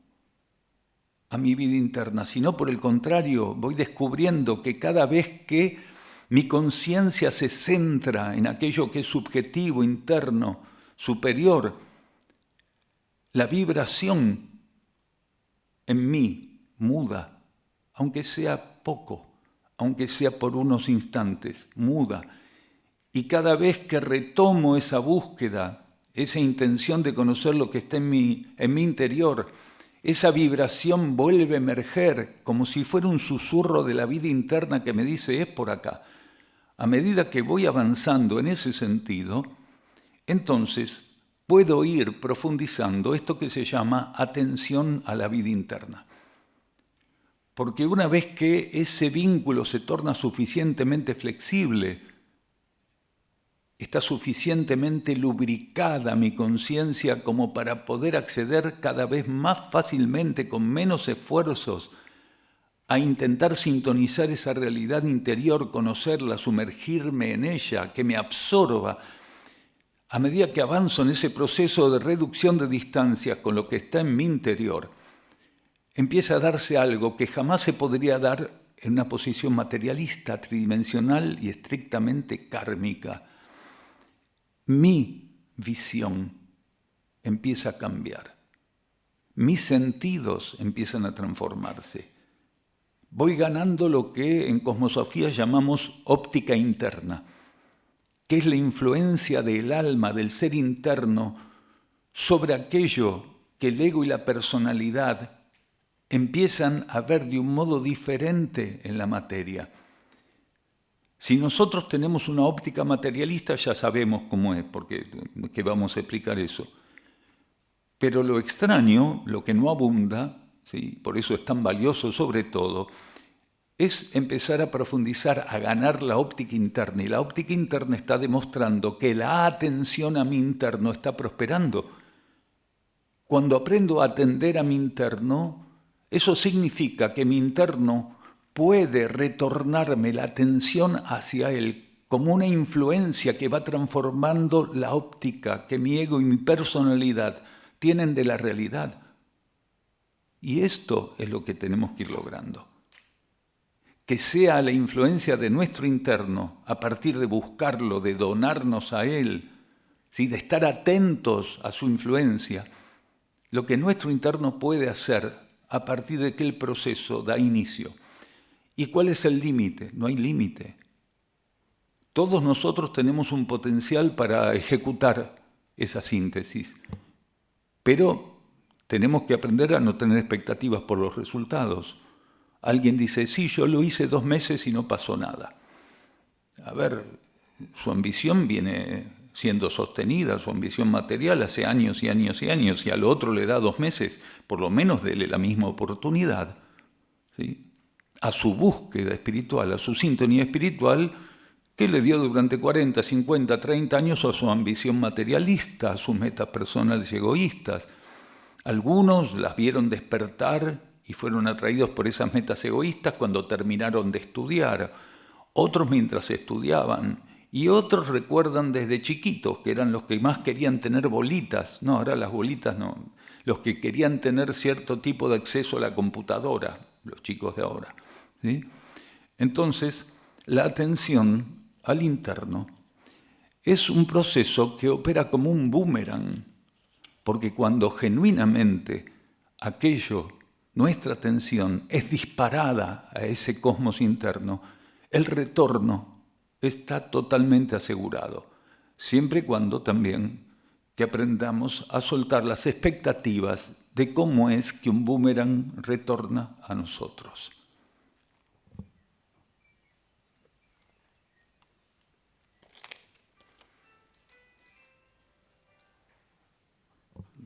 a mi vida interna, sino por el contrario, voy descubriendo que cada vez que mi conciencia se centra en aquello que es subjetivo, interno, superior, la vibración en mí muda, aunque sea poco, aunque sea por unos instantes, muda. Y cada vez que retomo esa búsqueda, esa intención de conocer lo que está en mi interior, esa vibración vuelve a emerger como si fuera un susurro de la vida interna que me dice, es por acá. A medida que voy avanzando en ese sentido, entonces puedo ir profundizando esto que se llama atención a la vida interna. Porque una vez que ese vínculo se torna suficientemente flexible, está suficientemente lubricada mi conciencia como para poder acceder cada vez más fácilmente, con menos esfuerzos, a intentar sintonizar esa realidad interior, conocerla, sumergirme en ella, que me absorba. A medida que avanzo en ese proceso de reducción de distancias con lo que está en mi interior, empieza a darse algo que jamás se podría dar en una posición materialista, tridimensional y estrictamente kármica. Mi visión empieza a cambiar. Mis sentidos empiezan a transformarse. Voy ganando lo que en cosmosofía llamamos óptica interna, que es la influencia del alma, del ser interno, sobre aquello que el ego y la personalidad empiezan a ver de un modo diferente en la materia. Si nosotros tenemos una óptica materialista, ya sabemos cómo es, porque que vamos a explicar eso. Pero lo extraño, lo que no abunda, ¿sí? Por eso es tan valioso sobre todo, es empezar a profundizar, a ganar la óptica interna. Y la óptica interna está demostrando que la atención a mi interno está prosperando. Cuando aprendo a atender a mi interno, eso significa que mi interno puede retornarme la atención hacia él como una influencia que va transformando la óptica que mi ego y mi personalidad tienen de la realidad. Y esto es lo que tenemos que ir logrando. Que sea la influencia de nuestro interno, a partir de buscarlo, de donarnos a él, ¿sí? De estar atentos a su influencia, lo que nuestro interno puede hacer a partir de que el proceso da inicio. ¿Y cuál es el límite? No hay límite. Todos nosotros tenemos un potencial para ejecutar esa síntesis, pero tenemos que aprender a no tener expectativas por los resultados. Alguien dice, sí, yo lo hice 2 meses y no pasó nada. A ver, su ambición viene siendo sostenida, su ambición material hace años y años y años, y al otro le da 2 meses, por lo menos dele la misma oportunidad, ¿sí? A su búsqueda espiritual, a su sintonía espiritual, que le dio durante 40, 50, 30 años a su ambición materialista, a sus metas personales y egoístas. Algunos las vieron despertar y fueron atraídos por esas metas egoístas cuando terminaron de estudiar, otros mientras estudiaban, y otros recuerdan desde chiquitos, que eran los que más querían tener bolitas, no, ahora las bolitas no, los que querían tener cierto tipo de acceso a la computadora, los chicos de ahora, ¿sí? Entonces, la atención al interno es un proceso que opera como un boomerang, porque cuando genuinamente nuestra atención es disparada a ese cosmos interno, el retorno está totalmente asegurado, siempre y cuando también que aprendamos a soltar las expectativas de cómo es que un boomerang retorna a nosotros.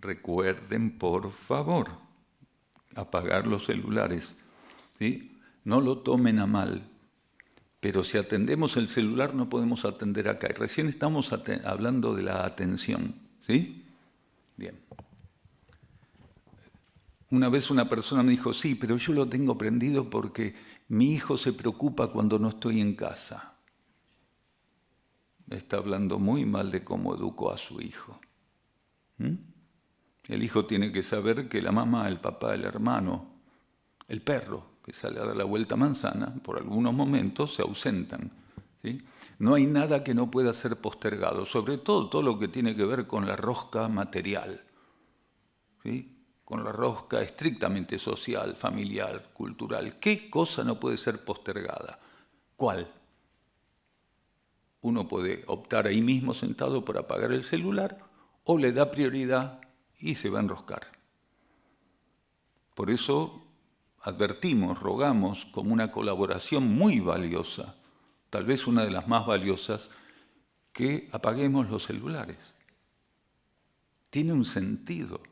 Recuerden, por favor, apagar los celulares, ¿sí? No lo tomen a mal, pero si atendemos el celular no podemos atender acá. Y recién estamos hablando de la atención, ¿sí? Bien. Una vez una persona me dijo, sí, pero yo lo tengo prendido porque mi hijo se preocupa cuando no estoy en casa. Está hablando muy mal de cómo educó a su hijo. El hijo tiene que saber que la mamá, el papá, el hermano, el perro que sale a dar la vuelta a manzana, por algunos momentos se ausentan, ¿sí? No hay nada que no pueda ser postergado, sobre todo lo que tiene que ver con la rosca material, ¿sí? con la rosca estrictamente social, familiar, cultural. ¿Qué cosa no puede ser postergada? ¿Cuál? Uno puede optar ahí mismo sentado por apagar el celular o le da prioridad y se va a enroscar. Por eso advertimos, rogamos como una colaboración muy valiosa, tal vez una de las más valiosas, que apaguemos los celulares. Tiene un sentido.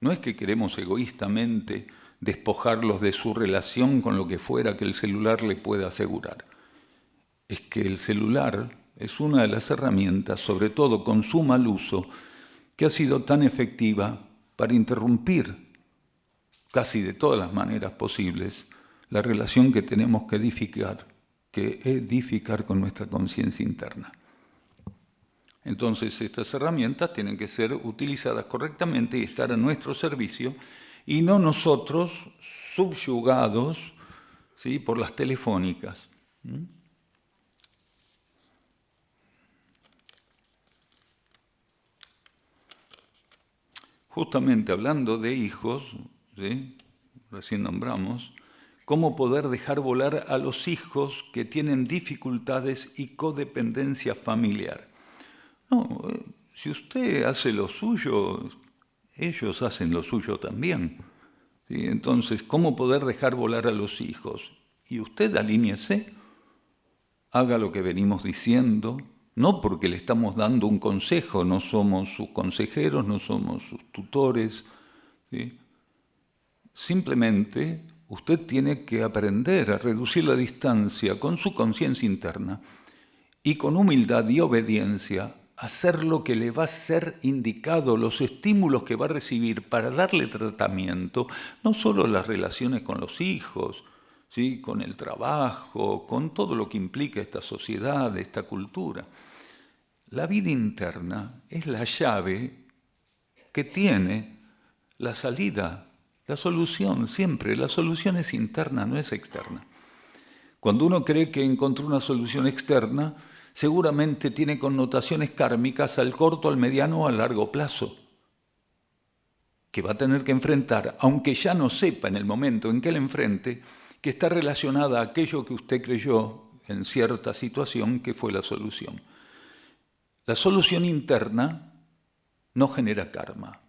No es que queremos egoístamente despojarlos de su relación con lo que fuera que el celular le pueda asegurar. Es que el celular es una de las herramientas, sobre todo con su mal uso, que ha sido tan efectiva para interrumpir casi de todas las maneras posibles la relación que tenemos que edificar con nuestra conciencia interna. Entonces, estas herramientas tienen que ser utilizadas correctamente y estar a nuestro servicio, y no nosotros subyugados, ¿sí?, por las telefónicas. Justamente hablando de hijos, ¿sí?, recién nombramos, cómo poder dejar volar a los hijos que tienen dificultades y codependencia familiar. No, si usted hace lo suyo, ellos hacen lo suyo también. ¿Sí? Entonces, ¿cómo poder dejar volar a los hijos? Y usted alíñese, haga lo que venimos diciendo, no porque le estamos dando un consejo, no somos sus consejeros, no somos sus tutores, ¿sí? Simplemente usted tiene que aprender a reducir la distancia con su conciencia interna y con humildad y obediencia hacer lo que le va a ser indicado, los estímulos que va a recibir para darle tratamiento, no solo las relaciones con los hijos, ¿sí?, con el trabajo, con todo lo que implica esta sociedad, esta cultura. La vida interna es la llave que tiene la salida, la solución, siempre. La solución es interna, no es externa. Cuando uno cree que encontró una solución externa, seguramente tiene connotaciones kármicas al corto, al mediano o al largo plazo, que va a tener que enfrentar, aunque ya no sepa en el momento en que la enfrente, que está relacionada a aquello que usted creyó en cierta situación que fue la solución. La solución interna no genera karma,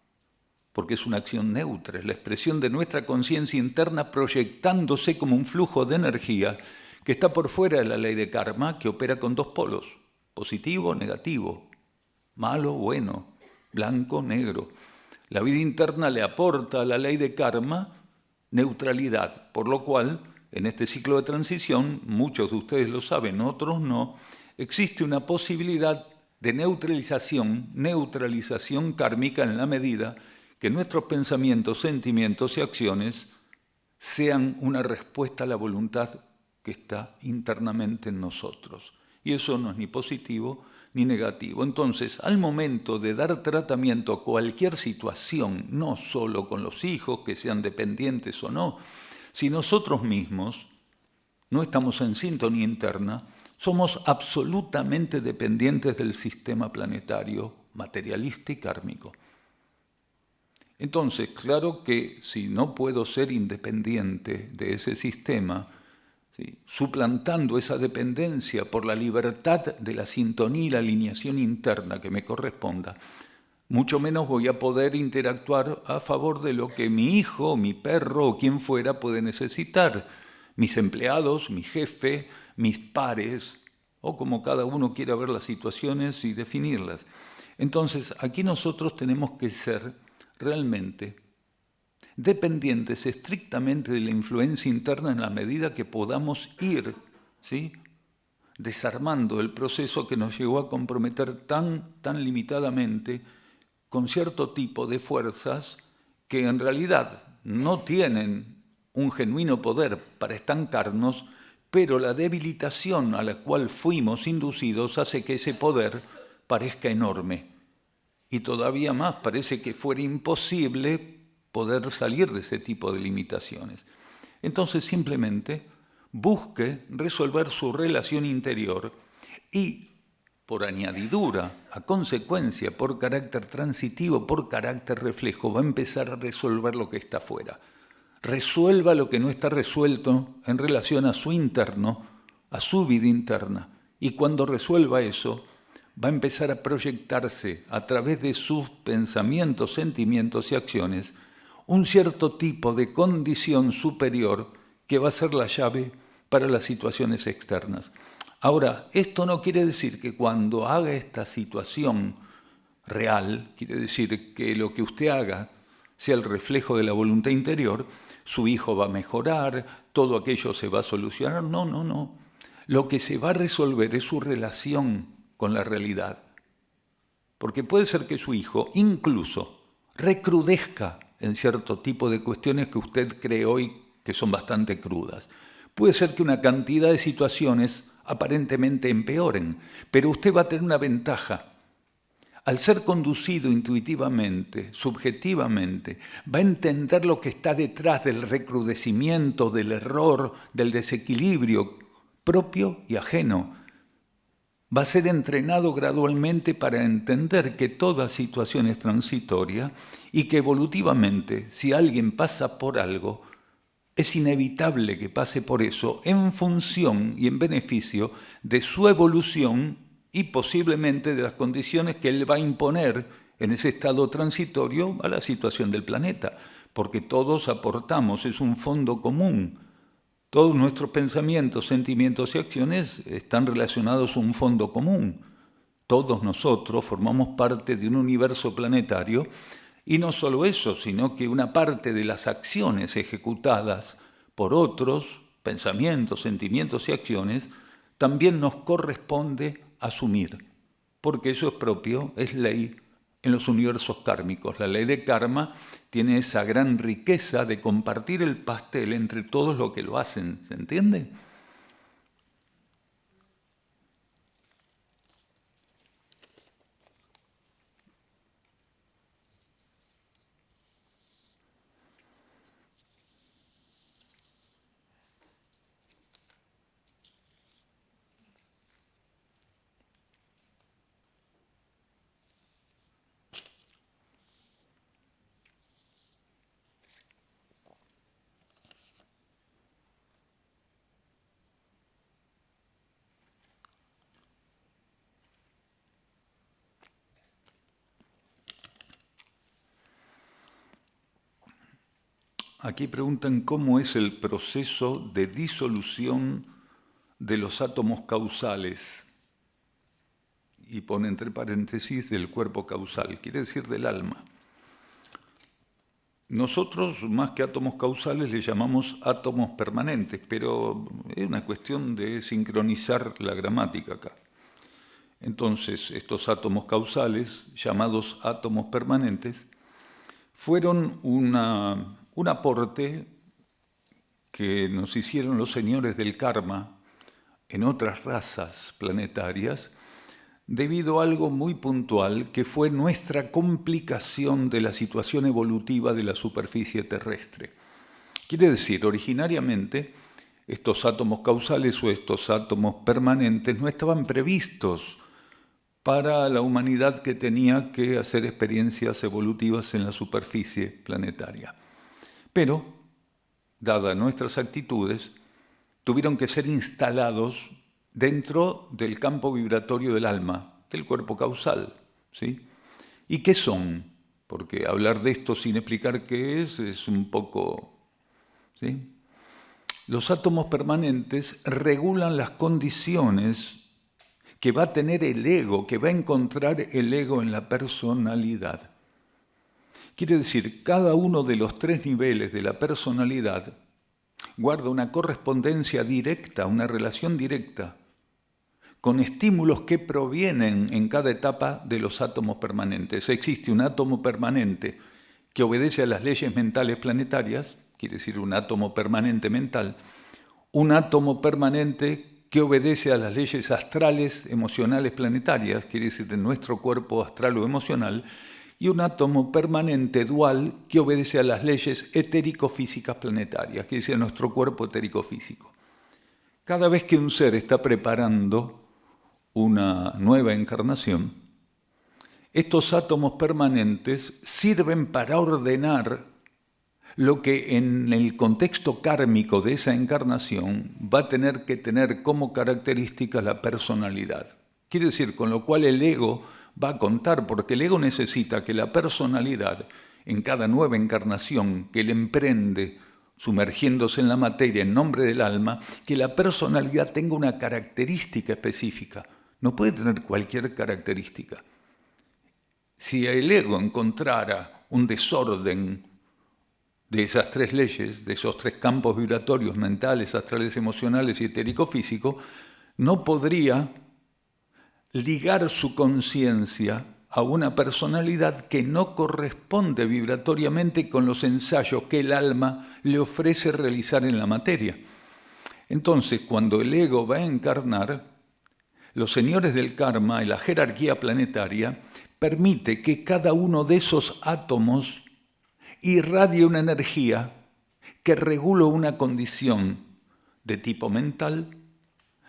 porque es una acción neutra, es la expresión de nuestra conciencia interna proyectándose como un flujo de energía que está por fuera de la ley de karma, que opera con dos polos, positivo, negativo, malo, bueno, blanco, negro. La vida interna le aporta a la ley de karma neutralidad, por lo cual, en este ciclo de transición, muchos de ustedes lo saben, otros no, existe una posibilidad de neutralización kármica en la medida que nuestros pensamientos, sentimientos y acciones sean una respuesta a la voluntad que está internamente en nosotros. Y eso no es ni positivo ni negativo. Entonces, al momento de dar tratamiento a cualquier situación, no solo con los hijos, que sean dependientes o no, si nosotros mismos no estamos en sintonía interna, somos absolutamente dependientes del sistema planetario, materialista y kármico. Entonces, claro que si no puedo ser independiente de ese sistema, ¿sí?, suplantando esa dependencia por la libertad de la sintonía y la alineación interna que me corresponda, mucho menos voy a poder interactuar a favor de lo que mi hijo, mi perro o quien fuera puede necesitar, mis empleados, mi jefe, mis pares, o como cada uno quiera ver las situaciones y definirlas. Entonces, aquí nosotros tenemos que ser realmente dependientes estrictamente de la influencia interna en la medida que podamos ir, ¿sí?, desarmando el proceso que nos llegó a comprometer tan limitadamente con cierto tipo de fuerzas que en realidad no tienen un genuino poder para estancarnos, pero la debilitación a la cual fuimos inducidos hace que ese poder parezca enorme. Y todavía más, parece que fuera imposible poder salir de ese tipo de limitaciones. Entonces simplemente busque resolver su relación interior y por añadidura, a consecuencia, por carácter transitivo, por carácter reflejo, va a empezar a resolver lo que está afuera. Resuelva lo que no está resuelto en relación a su interno, a su vida interna. Y cuando resuelva eso, va a empezar a proyectarse a través de sus pensamientos, sentimientos y acciones un cierto tipo de condición superior que va a ser la llave para las situaciones externas. Ahora, esto no quiere decir que cuando haga esta situación real, quiere decir que lo que usted haga sea el reflejo de la voluntad interior, su hijo va a mejorar, todo aquello se va a solucionar. No, no, no. Lo que se va a resolver es su relación con la realidad. Porque puede ser que su hijo incluso recrudezca en cierto tipo de cuestiones que usted cree hoy que son bastante crudas. Puede ser que una cantidad de situaciones aparentemente empeoren, pero usted va a tener una ventaja. Al ser conducido intuitivamente, subjetivamente, va a entender lo que está detrás del recrudecimiento, del error, del desequilibrio propio y ajeno. Va a ser entrenado gradualmente para entender que toda situación es transitoria y que evolutivamente, si alguien pasa por algo, es inevitable que pase por eso en función y en beneficio de su evolución y posiblemente de las condiciones que él va a imponer en ese estado transitorio a la situación del planeta, porque todos aportamos, es un fondo común. Todos nuestros pensamientos, sentimientos y acciones están relacionados a un fondo común. Todos nosotros formamos parte de un universo planetario y no solo eso, sino que una parte de las acciones ejecutadas por otros, pensamientos, sentimientos y acciones, también nos corresponde asumir, porque eso es propio, es ley en los universos kármicos. La ley de karma tiene esa gran riqueza de compartir el pastel entre todos los que lo hacen, ¿se entiende? Aquí preguntan cómo es el proceso de disolución de los átomos causales. Y pone entre paréntesis del cuerpo causal, quiere decir del alma. Nosotros, más que átomos causales, le llamamos átomos permanentes, pero es una cuestión de sincronizar la gramática acá. Entonces, estos átomos causales, llamados átomos permanentes, fueron un aporte que nos hicieron los señores del karma en otras razas planetarias, debido a algo muy puntual que fue nuestra complicación de la situación evolutiva de la superficie terrestre. Quiere decir, originariamente, estos átomos causales o estos átomos permanentes no estaban previstos para la humanidad que tenía que hacer experiencias evolutivas en la superficie planetaria. Pero, dadas nuestras actitudes, tuvieron que ser instalados dentro del campo vibratorio del alma, del cuerpo causal, ¿sí? ¿Y qué son? Porque hablar de esto sin explicar qué es un poco, ¿sí? Los átomos permanentes regulan las condiciones que va a tener el ego, que va a encontrar el ego en la personalidad. Quiere decir, cada uno de los 3 niveles de la personalidad guarda una correspondencia directa, una relación directa, con estímulos que provienen en cada etapa de los átomos permanentes. Existe un átomo permanente que obedece a las leyes mentales planetarias, quiere decir un átomo permanente mental, un átomo permanente que obedece a las leyes astrales emocionales planetarias, quiere decir de nuestro cuerpo astral o emocional, y un átomo permanente dual que obedece a las leyes etérico-físicas planetarias, quiere decir a nuestro cuerpo etérico-físico. Cada vez que un ser está preparando una nueva encarnación, estos átomos permanentes sirven para ordenar lo que en el contexto kármico de esa encarnación va a tener que tener como característica la personalidad. Quiere decir, con lo cual el ego va a contar, porque el ego necesita que la personalidad, en cada nueva encarnación que él emprende, sumergiéndose en la materia en nombre del alma, que la personalidad tenga una característica específica. No puede tener cualquier característica. Si el ego encontrara un desorden de esas tres leyes, de esos tres campos vibratorios mentales, astrales, emocionales y etérico-físico, no podría ligar su conciencia a una personalidad que no corresponde vibratoriamente con los ensayos que el alma le ofrece realizar en la materia. Entonces, cuando el ego va a encarnar, los señores del karma y la jerarquía planetaria permite que cada uno de esos átomos irradie una energía que regula una condición de tipo mental,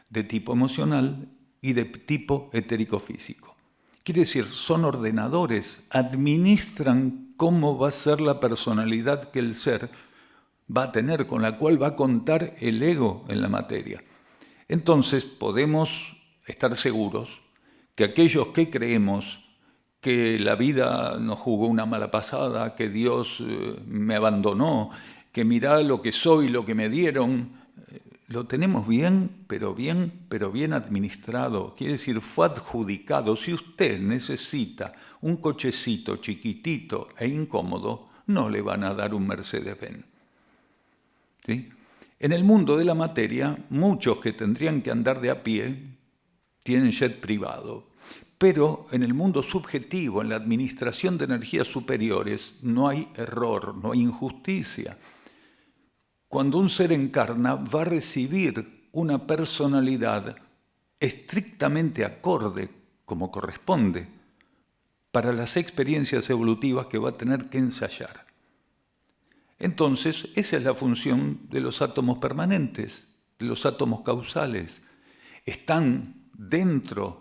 de tipo emocional y de tipo etérico-físico. Quiere decir, son ordenadores, administran cómo va a ser la personalidad que el ser va a tener, con la cual va a contar el ego en la materia. Entonces podemos estar seguros que aquellos que creemos que la vida nos jugó una mala pasada, que Dios me abandonó, que mirá lo que soy, lo que me dieron, lo tenemos bien, pero bien administrado. Quiere decir, fue adjudicado. Si usted necesita un cochecito chiquitito e incómodo, no le van a dar un Mercedes-Benz. ¿Sí? En el mundo de la materia, muchos que tendrían que andar de a pie tienen jet privado. Pero en el mundo subjetivo, en la administración de energías superiores, no hay error, no hay injusticia. Cuando un ser encarna, va a recibir una personalidad estrictamente acorde, como corresponde, para las experiencias evolutivas que va a tener que ensayar. Entonces, esa es la función de los átomos permanentes, de los átomos causales. Están dentro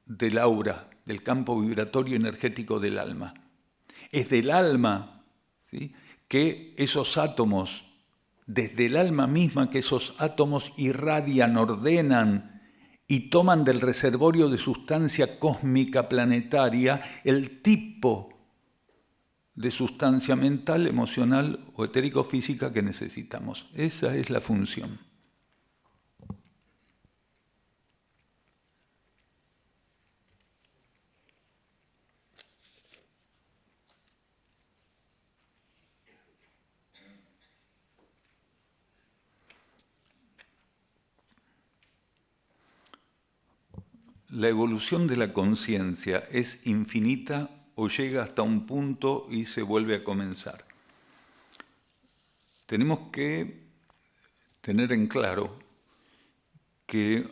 del aura, del campo vibratorio energético del alma. Es del alma, ¿sí?, que esos átomos, desde el alma misma, que esos átomos irradian, ordenan y toman del reservorio de sustancia cósmica planetaria el tipo de sustancia mental, emocional o etérico-física que necesitamos. Esa es la función. La evolución de la conciencia es infinita o llega hasta un punto y se vuelve a comenzar. Tenemos que tener en claro que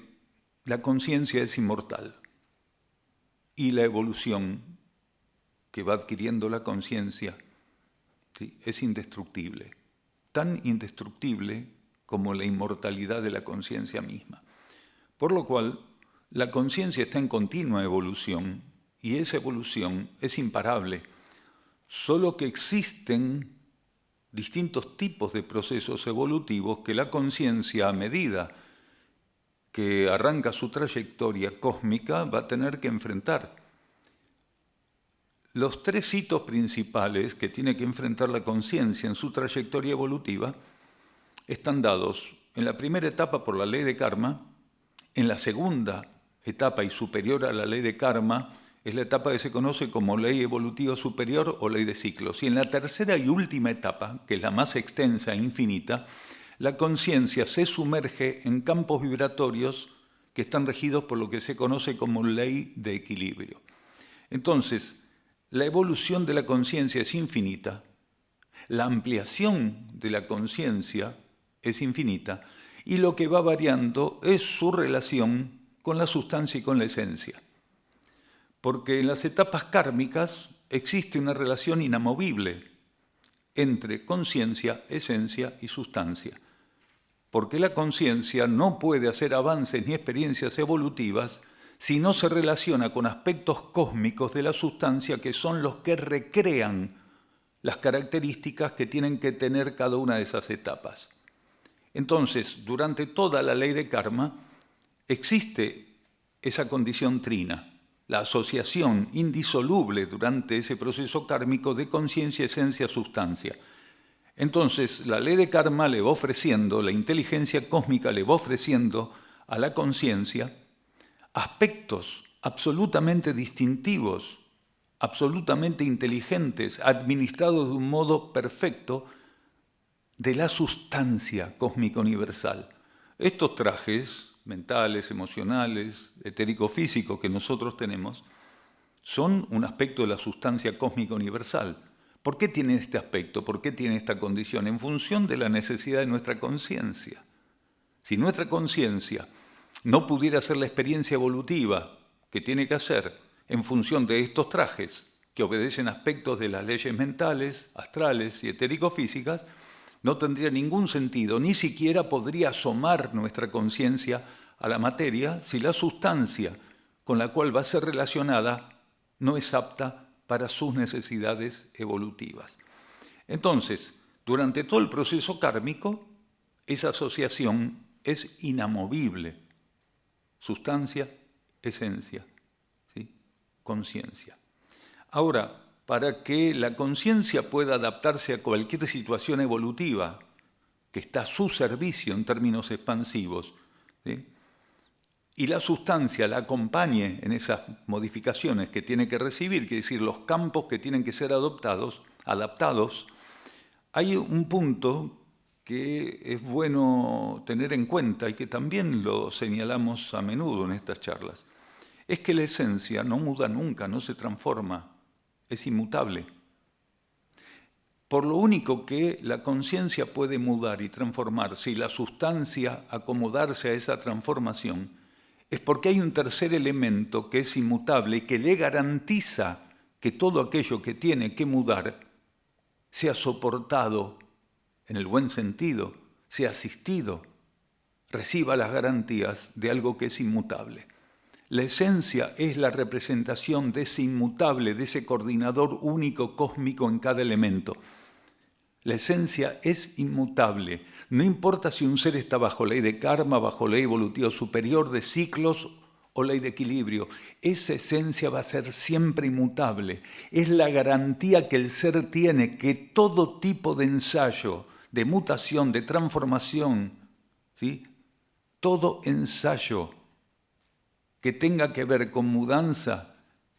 la conciencia es inmortal y la evolución que va adquiriendo la conciencia, ¿sí?, es indestructible, tan indestructible como la inmortalidad de la conciencia misma. Por lo cual, la conciencia está en continua evolución y esa evolución es imparable, solo que existen distintos tipos de procesos evolutivos que la conciencia, a medida que arranca su trayectoria cósmica, va a tener que enfrentar. Los tres hitos principales que tiene que enfrentar la conciencia en su trayectoria evolutiva están dados en la primera etapa por la ley de karma, en la segunda etapa y superior a la ley de karma es la etapa que se conoce como ley evolutiva superior o ley de ciclos. Y en la tercera y última etapa, que es la más extensa e infinita, la conciencia se sumerge en campos vibratorios que están regidos por lo que se conoce como ley de equilibrio. Entonces, la evolución de la conciencia es infinita, la ampliación de la conciencia es infinita, y lo que va variando es su relación con la sustancia y con la esencia. Porque en las etapas kármicas existe una relación inamovible entre conciencia, esencia y sustancia. Porque la conciencia no puede hacer avances ni experiencias evolutivas sino se relaciona con aspectos cósmicos de la sustancia que son los que recrean las características que tienen que tener cada una de esas etapas. Entonces, durante toda la ley de karma, existe esa condición trina, la asociación indisoluble durante ese proceso kármico de conciencia, esencia, sustancia. Entonces, la ley de karma le va ofreciendo, la inteligencia cósmica le va ofreciendo a la conciencia aspectos absolutamente distintivos, absolutamente inteligentes, administrados de un modo perfecto de la sustancia cósmica universal. Estos trajes mentales, emocionales, etérico-físicos que nosotros tenemos son un aspecto de la sustancia cósmica universal. ¿Por qué tienen este aspecto? ¿Por qué tienen esta condición? En función de la necesidad de nuestra conciencia. Si nuestra conciencia no pudiera hacer la experiencia evolutiva que tiene que hacer en función de estos trajes, que obedecen aspectos de las leyes mentales, astrales y etérico-físicas, no tendría ningún sentido, ni siquiera podría asomar nuestra conciencia a la materia si la sustancia con la cual va a ser relacionada no es apta para sus necesidades evolutivas. Entonces, durante todo el proceso kármico, esa asociación es inamovible. Sustancia, esencia, ¿sí? Conciencia. Ahora, para que la conciencia pueda adaptarse a cualquier situación evolutiva que está a su servicio en términos expansivos, ¿sí? Y la sustancia la acompañe en esas modificaciones que tiene que recibir, que es decir, los campos que tienen que ser adaptados, hay un punto que es bueno tener en cuenta y que también lo señalamos a menudo en estas charlas. Es que la esencia no muda nunca, no se transforma, es inmutable. Por lo único que la conciencia puede mudar y transformarse y la sustancia acomodarse a esa transformación es porque hay un tercer elemento que es inmutable y que le garantiza que todo aquello que tiene que mudar sea soportado en el buen sentido, sea asistido, reciba las garantías de algo que es inmutable. La esencia es la representación de ese inmutable, de ese coordinador único cósmico en cada elemento. La esencia es inmutable. No importa si un ser está bajo ley de karma, bajo ley evolutiva superior, de ciclos o ley de equilibrio. Esa esencia va a ser siempre inmutable. Es la garantía que el ser tiene que todo tipo de ensayo, de mutación, de transformación, ¿sí? Todo ensayo que tenga que ver con mudanza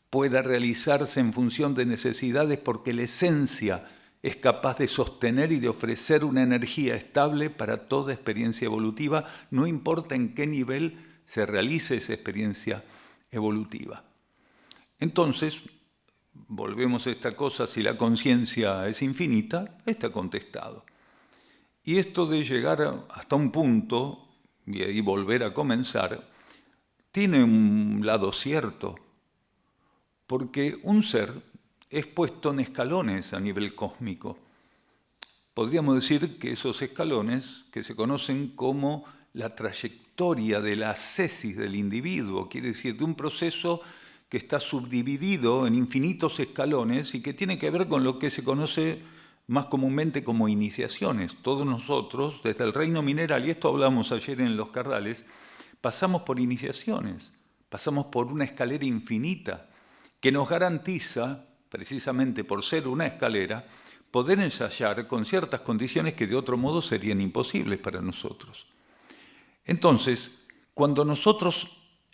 pueda realizarse en función de necesidades porque la esencia es capaz de sostener y de ofrecer una energía estable para toda experiencia evolutiva, no importa en qué nivel se realice esa experiencia evolutiva. Entonces, volvemos a esta cosa, si la conciencia es infinita, está contestado. Y esto de llegar hasta un punto y ahí volver a comenzar, tiene un lado cierto, porque un ser es puesto en escalones a nivel cósmico. Podríamos decir que esos escalones, que se conocen como la trayectoria de la ascesis del individuo, quiere decir de un proceso que está subdividido en infinitos escalones y que tiene que ver con lo que se conoce más comúnmente como iniciaciones. Todos nosotros, desde el reino mineral, y esto hablamos ayer en Los Cardales, pasamos por iniciaciones, pasamos por una escalera infinita que nos garantiza, precisamente por ser una escalera, poder ensayar con ciertas condiciones que de otro modo serían imposibles para nosotros. Entonces, cuando nosotros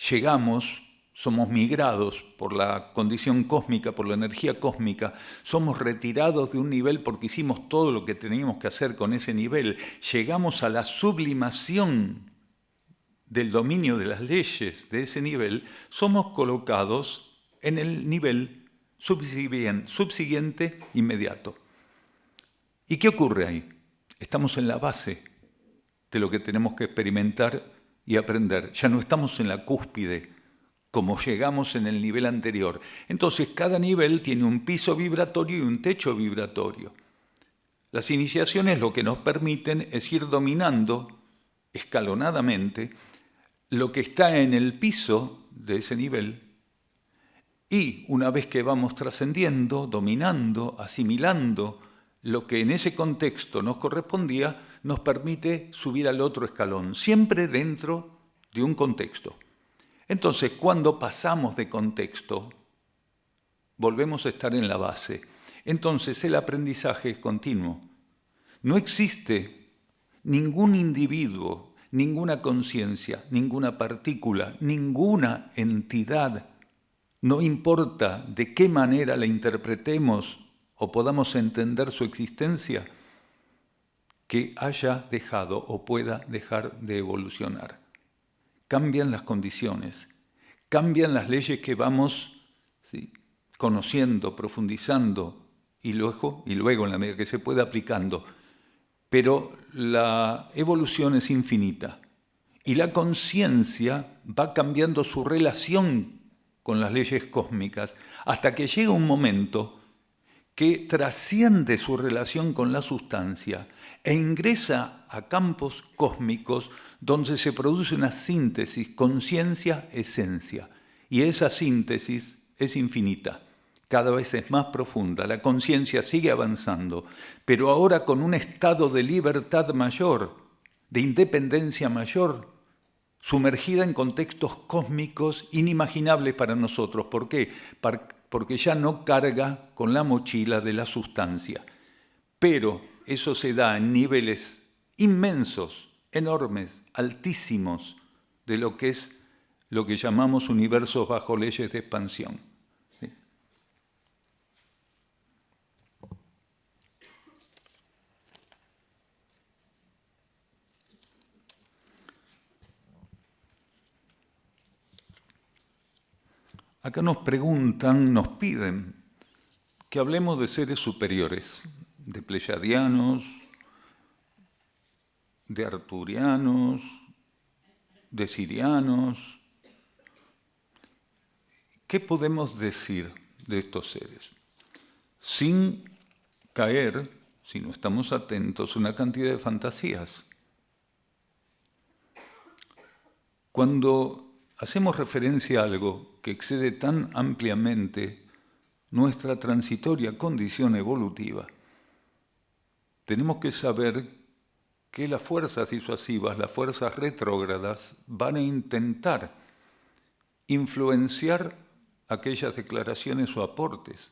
llegamos, somos migrados por la condición cósmica, por la energía cósmica, somos retirados de un nivel porque hicimos todo lo que teníamos que hacer con ese nivel, llegamos a la sublimación del dominio de las leyes de ese nivel, somos colocados en el nivel subsiguiente inmediato. ¿Y qué ocurre ahí? Estamos en la base de lo que tenemos que experimentar y aprender. Ya no estamos en la cúspide, como llegamos en el nivel anterior. Entonces, cada nivel tiene un piso vibratorio y un techo vibratorio. Las iniciaciones lo que nos permiten es ir dominando escalonadamente lo que está en el piso de ese nivel, y una vez que vamos trascendiendo, dominando, asimilando lo que en ese contexto nos correspondía, nos permite subir al otro escalón, siempre dentro de un contexto. Entonces, cuando pasamos de contexto, volvemos a estar en la base. Entonces, el aprendizaje es continuo. No existe ningún individuo, ninguna conciencia, ninguna partícula, ninguna entidad, no importa de qué manera la interpretemos o podamos entender su existencia, que haya dejado o pueda dejar de evolucionar. Cambian las condiciones, cambian las leyes que vamos conociendo, profundizando y luego en la medida que se pueda aplicando. Pero la evolución es infinita y la conciencia va cambiando su relación con las leyes cósmicas hasta que llega un momento que trasciende su relación con la sustancia e ingresa a campos cósmicos donde se produce una síntesis, conciencia-esencia. Y esa síntesis es infinita, cada vez es más profunda, la conciencia sigue avanzando, pero ahora con un estado de libertad mayor, de independencia mayor, sumergida en contextos cósmicos inimaginables para nosotros. ¿Por qué? Porque ya no carga con la mochila de la sustancia. Pero eso se da en niveles inmensos, enormes, altísimos, de lo que es lo que llamamos universos bajo leyes de expansión. ¿Sí? Acá nos preguntan, nos piden que hablemos de seres superiores, de pleyadianos, de arturianos, de sirianos. ¿Qué podemos decir de estos seres? Sin caer, si no estamos atentos, una cantidad de fantasías. Cuando hacemos referencia a algo que excede tan ampliamente nuestra transitoria condición evolutiva, tenemos que saber que las fuerzas disuasivas, las fuerzas retrógradas, van a intentar influenciar aquellas declaraciones o aportes,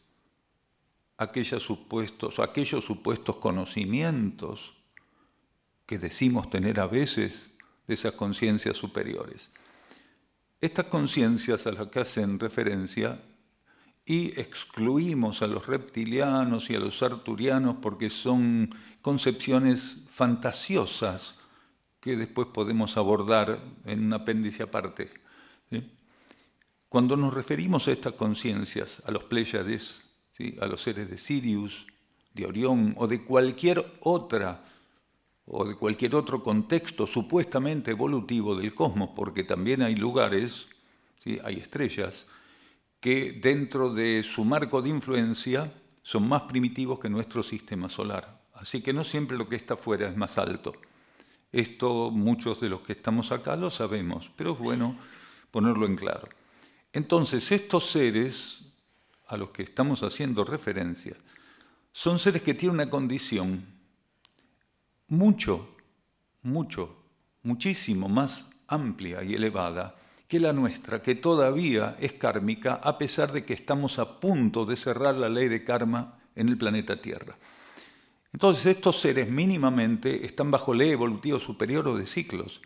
aquellos supuestos conocimientos que decimos tener a veces de esas conciencias superiores. Estas conciencias a las que hacen referencia, y excluimos a los reptilianos y a los arturianos porque son concepciones fantasiosas que después podemos abordar en un apéndice aparte. ¿Sí? Cuando nos referimos a estas conciencias, a los Pléyades, ¿sí?, a los seres de Sirius, de Orión o de cualquier otro contexto supuestamente evolutivo del cosmos, porque también hay lugares, ¿sí?, hay estrellas, que dentro de su marco de influencia son más primitivos que nuestro sistema solar. Así que no siempre lo que está afuera es más alto. Esto muchos de los que estamos acá lo sabemos, pero es bueno ponerlo en claro. Entonces, estos seres a los que estamos haciendo referencia son seres que tienen una condición muchísimo más amplia y elevada que la nuestra, que todavía es kármica, a pesar de que estamos a punto de cerrar la ley de karma en el planeta Tierra. Entonces, estos seres mínimamente están bajo ley evolutiva superior o de ciclos.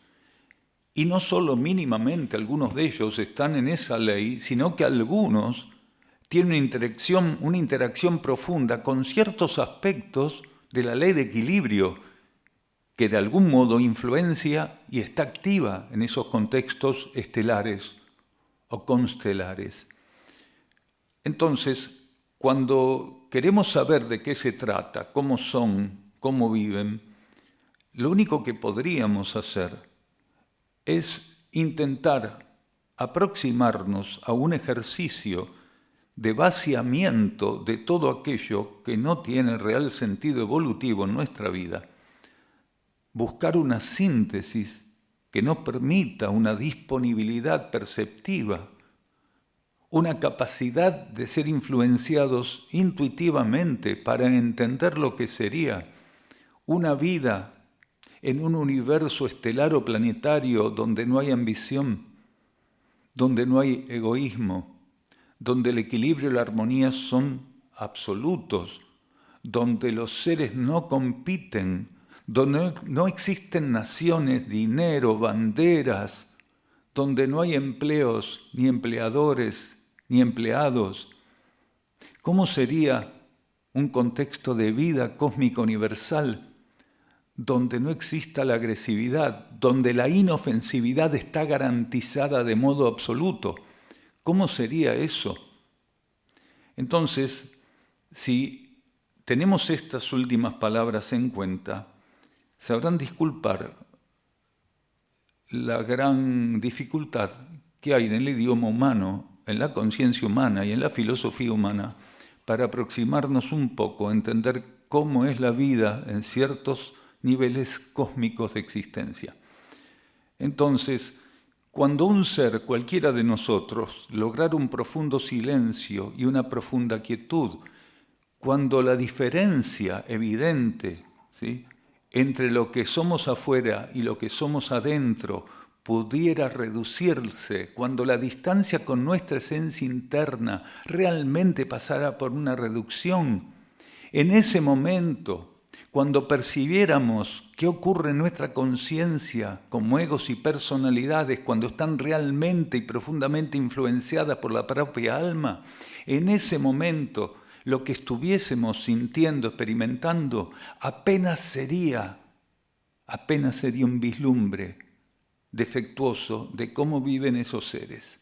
Y no solo mínimamente algunos de ellos están en esa ley, sino que algunos tienen una interacción profunda con ciertos aspectos de la ley de equilibrio que de algún modo influencia y está activa en esos contextos estelares o constelares. Entonces, cuando queremos saber de qué se trata, cómo son, cómo viven, lo único que podríamos hacer es intentar aproximarnos a un ejercicio de vaciamiento de todo aquello que no tiene real sentido evolutivo en nuestra vida, buscar una síntesis que nos permita una disponibilidad perceptiva, una capacidad de ser influenciados intuitivamente para entender lo que sería una vida en un universo estelar o planetario donde no hay ambición, donde no hay egoísmo, donde el equilibrio y la armonía son absolutos, donde los seres no compiten, donde no existen naciones, dinero, banderas, donde no hay empleos, ni empleadores, ni empleados. ¿Cómo sería un contexto de vida cósmica universal donde no exista la agresividad, donde la inofensividad está garantizada de modo absoluto? ¿Cómo sería eso? Entonces, si tenemos estas últimas palabras en cuenta, sabrán disculpar la gran dificultad que hay en el idioma humano, en la conciencia humana y en la filosofía humana para aproximarnos un poco a entender cómo es la vida en ciertos niveles cósmicos de existencia. Entonces, cuando un ser, cualquiera de nosotros, lograra un profundo silencio y una profunda quietud, cuando la diferencia evidente, ¿sí?, entre lo que somos afuera y lo que somos adentro pudiera reducirse, cuando la distancia con nuestra esencia interna realmente pasara por una reducción, en ese momento, cuando percibiéramos qué ocurre en nuestra conciencia como egos y personalidades, cuando están realmente y profundamente influenciadas por la propia alma, en ese momento lo que estuviésemos sintiendo, experimentando, apenas sería un vislumbre defectuoso de cómo viven esos seres.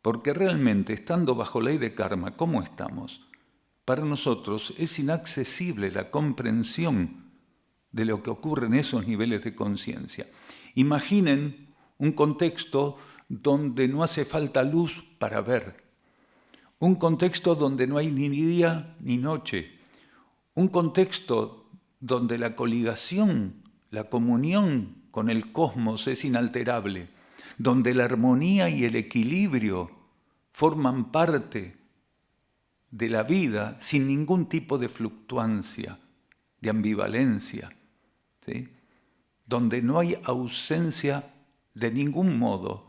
Porque realmente, estando bajo ley de karma, ¿cómo estamos? Para nosotros es inaccesible la comprensión de lo que ocurre en esos niveles de conciencia. Imaginen un contexto donde no hace falta luz para ver, un contexto donde no hay ni día ni noche, un contexto donde la coligación, la comunión con el cosmos es inalterable, donde la armonía y el equilibrio forman parte de la vida sin ningún tipo de fluctuancia, de ambivalencia, ¿sí?, donde no hay ausencia de ningún modo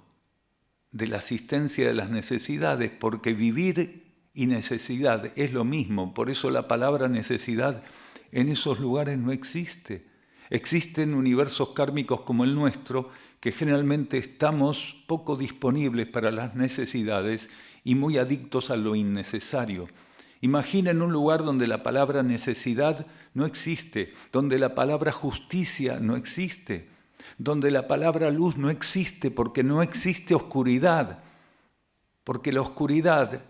de la asistencia de las necesidades, porque vivir y necesidad es lo mismo. Por eso la palabra necesidad en esos lugares no existe. Existen universos kármicos como el nuestro, que generalmente estamos poco disponibles para las necesidades y muy adictos a lo innecesario. Imaginen un lugar donde la palabra necesidad no existe, donde la palabra justicia no existe, donde la palabra luz no existe, porque no existe oscuridad, porque la oscuridad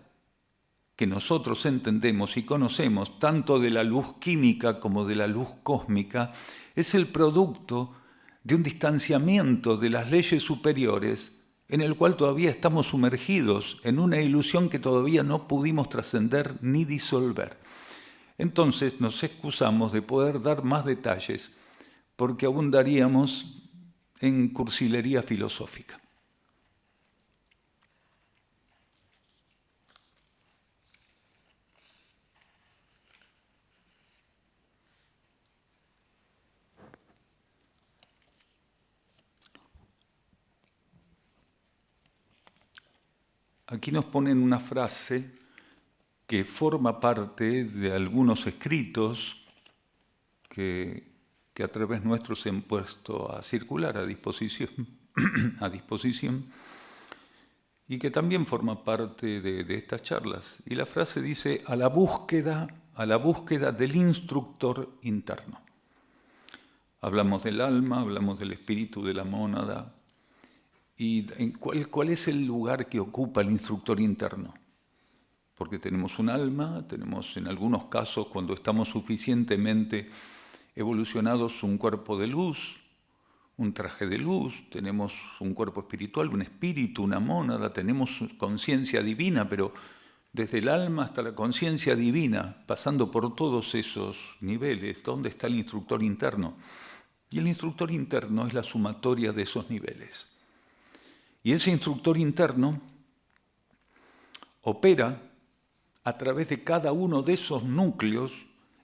que nosotros entendemos y conocemos, tanto de la luz química como de la luz cósmica, es el producto de un distanciamiento de las leyes superiores en el cual todavía estamos sumergidos en una ilusión que todavía no pudimos trascender ni disolver. Entonces nos excusamos de poder dar más detalles porque abundaríamos en cursilería filosófica. Aquí nos ponen una frase que forma parte de algunos escritos que a través nuestro se han puesto a circular a disposición, y que también forma parte de estas charlas. Y la frase dice, a la búsqueda del instructor interno. Hablamos del alma, hablamos del espíritu de la mónada. ¿Y cuál es el lugar que ocupa el instructor interno? Porque tenemos un alma, tenemos en algunos casos, cuando estamos suficientemente evolucionados, un cuerpo de luz, un traje de luz, tenemos un cuerpo espiritual, un espíritu, una mónada, tenemos conciencia divina, pero desde el alma hasta la conciencia divina, pasando por todos esos niveles, ¿dónde está el instructor interno? Y el instructor interno es la sumatoria de esos niveles. Y ese instructor interno opera a través de cada uno de esos núcleos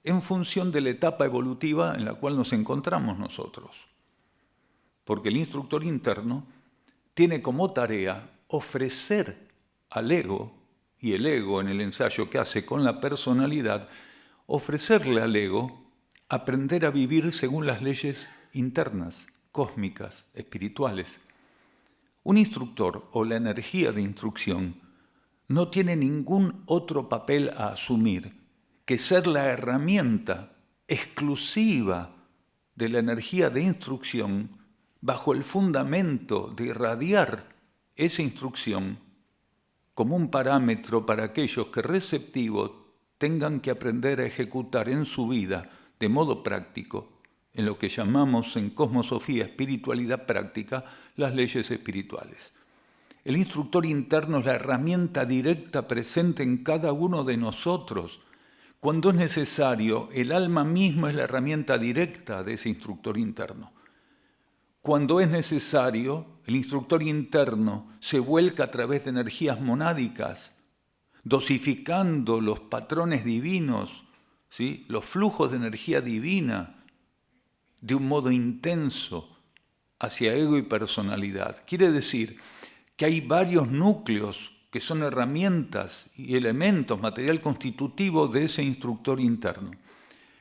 en función de la etapa evolutiva en la cual nos encontramos nosotros. Porque el instructor interno tiene como tarea ofrecer al ego, y el ego en el ensayo que hace con la personalidad, ofrecerle al ego aprender a vivir según las leyes internas, cósmicas, espirituales. Un instructor o la energía de instrucción no tiene ningún otro papel a asumir que ser la herramienta exclusiva de la energía de instrucción bajo el fundamento de irradiar esa instrucción como un parámetro para aquellos que receptivos tengan que aprender a ejecutar en su vida de modo práctico, en lo que llamamos en cosmosofía espiritualidad práctica, las leyes espirituales. El instructor interno es la herramienta directa presente en cada uno de nosotros. Cuando es necesario, el alma misma es la herramienta directa de ese instructor interno. Cuando es necesario, el instructor interno se vuelca a través de energías monádicas, dosificando los patrones divinos, ¿sí? Los flujos de energía divina de un modo intenso hacia ego y personalidad. Quiere decir que hay varios núcleos que son herramientas y elementos, material constitutivo de ese instructor interno.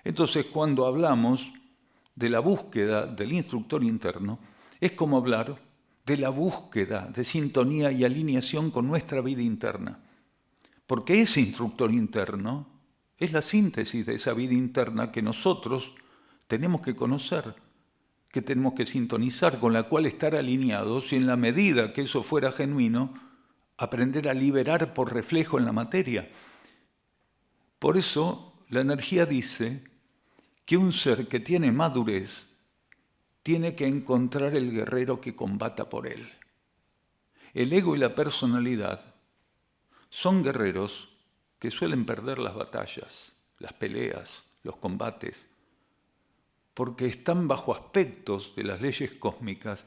Entonces, cuando hablamos de la búsqueda del instructor interno, es como hablar de la búsqueda de sintonía y alineación con nuestra vida interna. Porque ese instructor interno es la síntesis de esa vida interna que nosotros tenemos que conocer, que tenemos que sintonizar, con la cual estar alineados y en la medida que eso fuera genuino, aprender a liberar por reflejo en la materia. Por eso la energía dice que un ser que tiene madurez tiene que encontrar el guerrero que combata por él. El ego y la personalidad son guerreros que suelen perder las batallas, las peleas, los combates, porque están bajo aspectos de las leyes cósmicas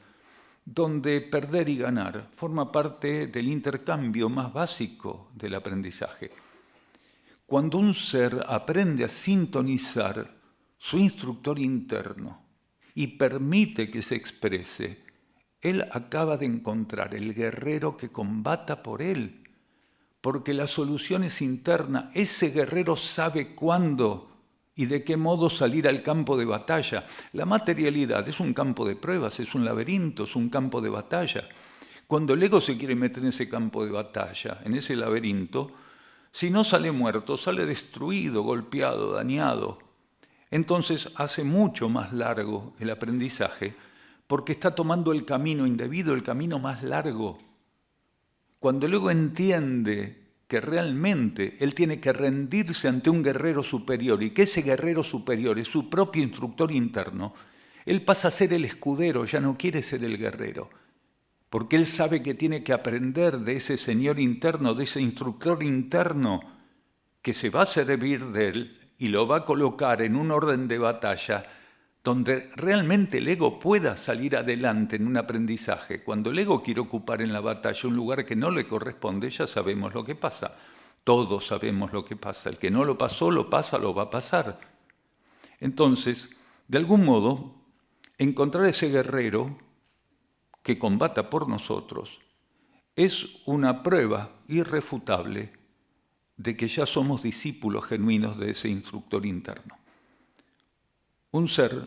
donde perder y ganar forma parte del intercambio más básico del aprendizaje. Cuando un ser aprende a sintonizar su instructor interno y permite que se exprese, él acaba de encontrar el guerrero que combata por él, porque la solución es interna. Ese guerrero sabe cuándo y de qué modo salir al campo de batalla. La materialidad es un campo de pruebas, es un laberinto, es un campo de batalla. Cuando el ego se quiere meter en ese campo de batalla, en ese laberinto, si no sale muerto, sale destruido, golpeado, dañado. Entonces hace mucho más largo el aprendizaje porque está tomando el camino indebido, el camino más largo. Cuando el ego entiende que realmente él tiene que rendirse ante un guerrero superior y que ese guerrero superior es su propio instructor interno, él pasa a ser el escudero, ya no quiere ser el guerrero, porque él sabe que tiene que aprender de ese señor interno, de ese instructor interno, que se va a servir de él y lo va a colocar en un orden de batalla donde realmente el ego pueda salir adelante en un aprendizaje. Cuando el ego quiere ocupar en la batalla un lugar que no le corresponde, ya sabemos lo que pasa. Todos sabemos lo que pasa. El que no lo pasó, lo pasa, lo va a pasar. Entonces, de algún modo, encontrar ese guerrero que combata por nosotros es una prueba irrefutable de que ya somos discípulos genuinos de ese instructor interno. Un ser